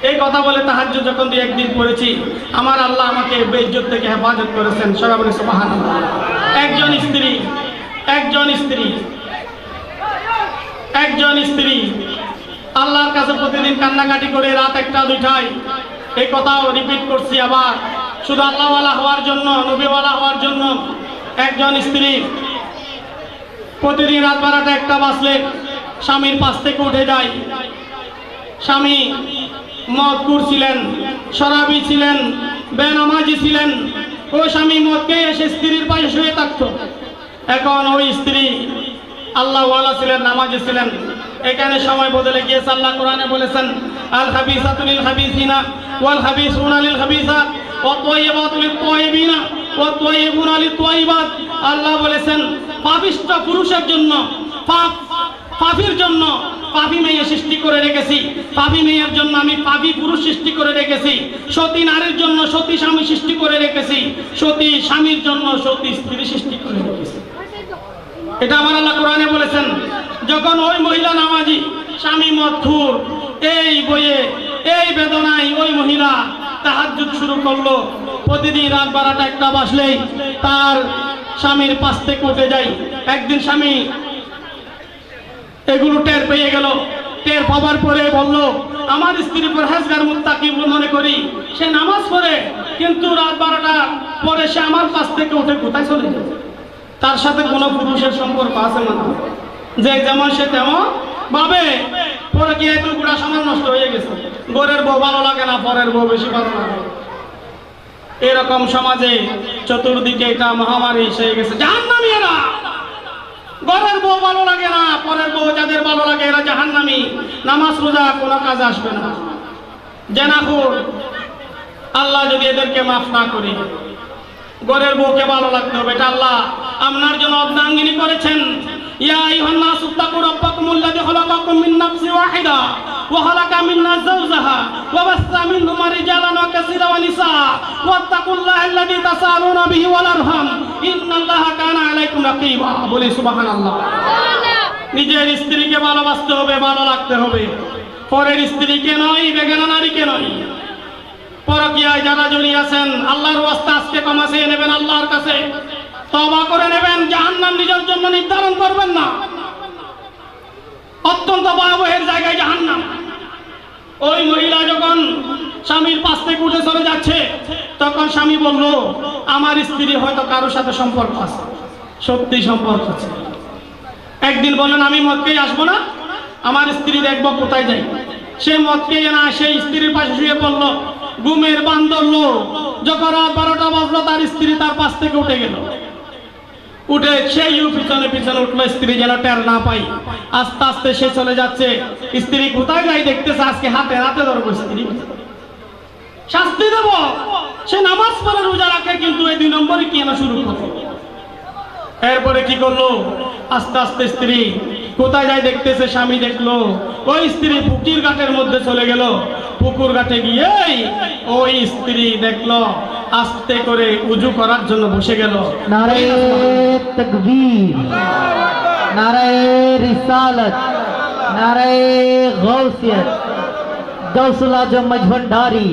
এই কথা বলে তাহাজ্জুদ যখন 2-1 দিন পড়েছি, আমার আল্লাহ আমাকে বেইজ্জত থেকে হেফাজত করেছেন। সবাই বলে সুবহানাল্লাহ। একজন স্ত্রী আল্লাহর কাছে প্রতিদিন কান্নাকাটি করে রাত 1টা-2টায়, এই কথাও রিপিট করছি আবার, শুধু আল্লাহওয়ালা হওয়ার জন্য, নবীওয়ালা হওয়ার জন্য। একজন স্ত্রী প্রতিদিন রাত 12টা-1টা বাজলে স্বামীর পাশ থেকে উঠে যায়। স্বামী মদখোর ছিলেন, শরাবী ছিলেন, বেনামাজি ছিলেন। ওই স্বামী মদ খেয়ে এসে স্ত্রীর পাশে শুয়ে থাকতো। এখন ওই স্ত্রী আল্লাহওয়ালা ছিলেন, নামাজি ছিলেন। এখানে সময় বদলে গিয়েছে। আল্লাহ কোরআনে বলেছেন, আল খাবিসাতু লিল খাবিসিনা ওয়াল খাবিসুনা লিল খাবিসাত ওয়াত তাইয়্যিবাতু লিত তাইয়্যিবিনা ওয়াত তাইয়্যিবুনা লিত তাইয়্যিবাত। আল্লাহ বলেছেন, পাপিষ্ঠ পুরুষের জন্য, পাপীর জন্য পাপী মেয়ে সৃষ্টি করে রেখেছি। পাপী মেয়ের জন্য আমি পাপী পুরুষ সৃষ্টি করে রেখেছি। সতী নারীর জন্য সতী স্বামী সৃষ্টি করে রেখেছি। সতী স্বামীর জন্য সতী স্ত্রী সৃষ্টি করে রেখেছি। এটা আমার আল্লাহ কোরআনে বলেছেন। যখন ওই মহিলা নামাজি, স্বামী মদখোর, এই বইয়ে, এই বেদনায় ওই মহিলা তাহাজ্জুদ শুরু করলো। প্রতিদিন রাত 12টা-1টা বাজলেই তার স্বামীর পাশ থেকে উঠে যায়। একদিন স্বামী এগুলো টের পেয়ে গেল। টের পাওয়ার পরে বলল, আমার স্ত্রী পরহেজগার মুত্তাকি মনে করি, সে নামাজ পড়ে, কিন্তু রাত 12টা পরে সে আমার পাশ থেকে উঠে কোথায় চলে যায়? তার সাথে কোনো পুরুষের সম্পর্ক আছে না? যে যেমন সে তেমন ভাবে। পরে কি একটু গুড়া সমাজ নষ্ট হয়ে গেছে। ঘরের বউ ভালো লাগে না, পরের বউ বেশি ভালো লাগে। এরকম সমাজে চতুর্দিকে এটা মহামারী এসে গেছে। জাহান্নামী এরা। ঘরের বউ ভালো লাগে না, পরের বউ যাদের ভালো লাগে এরা জাহান্নামী। নামাজ রোজা কোনো কাজ আসবে না। জেনাখোর, আল্লাহ যদি এদেরকে মাফ না করে, ঘরের বউকে ভালো লাগতে হবে। এটা আল্লাহ আপনার জন্য অর্ধাঙ্গিনী করেছেন। ইয়া আইয়ুহান নাসু তাকু রাব্বাকুমুল্লাযী খালাকাকুম মিন নাফসিন ওয়াহিদা ওয়া খালাকা মিনহা যাওজাহা ওয়া বাসসা মিনহুমা রিজালান ওয়া কাসীরান ওয়া নিসা ওয়াত্তাকুল্লাহাল্লাযী তাসালুনা বিহি ওয়াল আরহাম ইন্নাল্লাহা কানা আলাইকুম রাকীবা। বলি সুবহানাল্লাহ। নিজের স্ত্রীকে ভালোবাসতে হবে, ভালো লাগতে হবে। পরের স্ত্রীকে নয়, বেগানা নারীকে নয়। পরকীয়ায় যারা জড়িয়ে আছেন, আল্লাহর ওয়াস্তে আজকে ক্ষমা চেয়ে নেবেন আল্লাহর কাছে, তওবা করে নেবেন। জাহান্নাম নিজের জন্য নির্ধারণ করবেন না। অত্যন্ত ভয়াবহের জায়গায় জাহান্নাম। ওই মহিলা যখন স্বামীর পাশ থেকে উঠে চলে যাচ্ছে, তখন স্বামী বলল, আমার স্ত্রী হয়তো কারোর সাথে সম্পর্ক আছে। সত্যি সম্পর্ক আছে। একদিন বললেন, আমি মদ খেয়ে আসবো না, আমার স্ত্রী দেখবো কোথায় যাই। সে মদ খেয়ে না, সেই স্ত্রীর পাশে শুয়ে পড়লো। ঘুমের বান ধরলো। যখন রাত 12টা বাজলো, তার স্ত্রী তার পাশ থেকে উঠে গেল। উঠে সেই পিছনে পিছনে উঠলো, স্ত্রী যেন টের না পাই। আস্তে আস্তে সে চলে যাচ্ছে। স্ত্রী কোথায় যাই দেখতেছে, আজকে হাতে হাতে ধরবো স্ত্রী, শাস্তি দেব। সে নামাজ পড়ে রোজা রাখে, কিন্তু এই 2 নম্বরই কি না শুরু করলো। এরপরে কি করলো, আস্তে আস্তে স্ত্রী কোথায় যায় দেখতেছে। স্বামী দেখলো ওই স্ত্রী পুকুর ঘাটের মধ্যে চলে গেল। পুকুর ঘাটে গিয়ে ওই স্ত্রী দেখলো আস্তে করে উজু করার জন্য বসে গেল। নারে তাকবীর, নারে রিসালাত, নারে গাউসিয়ত, গাউসুল আজম মজভন্ডারি।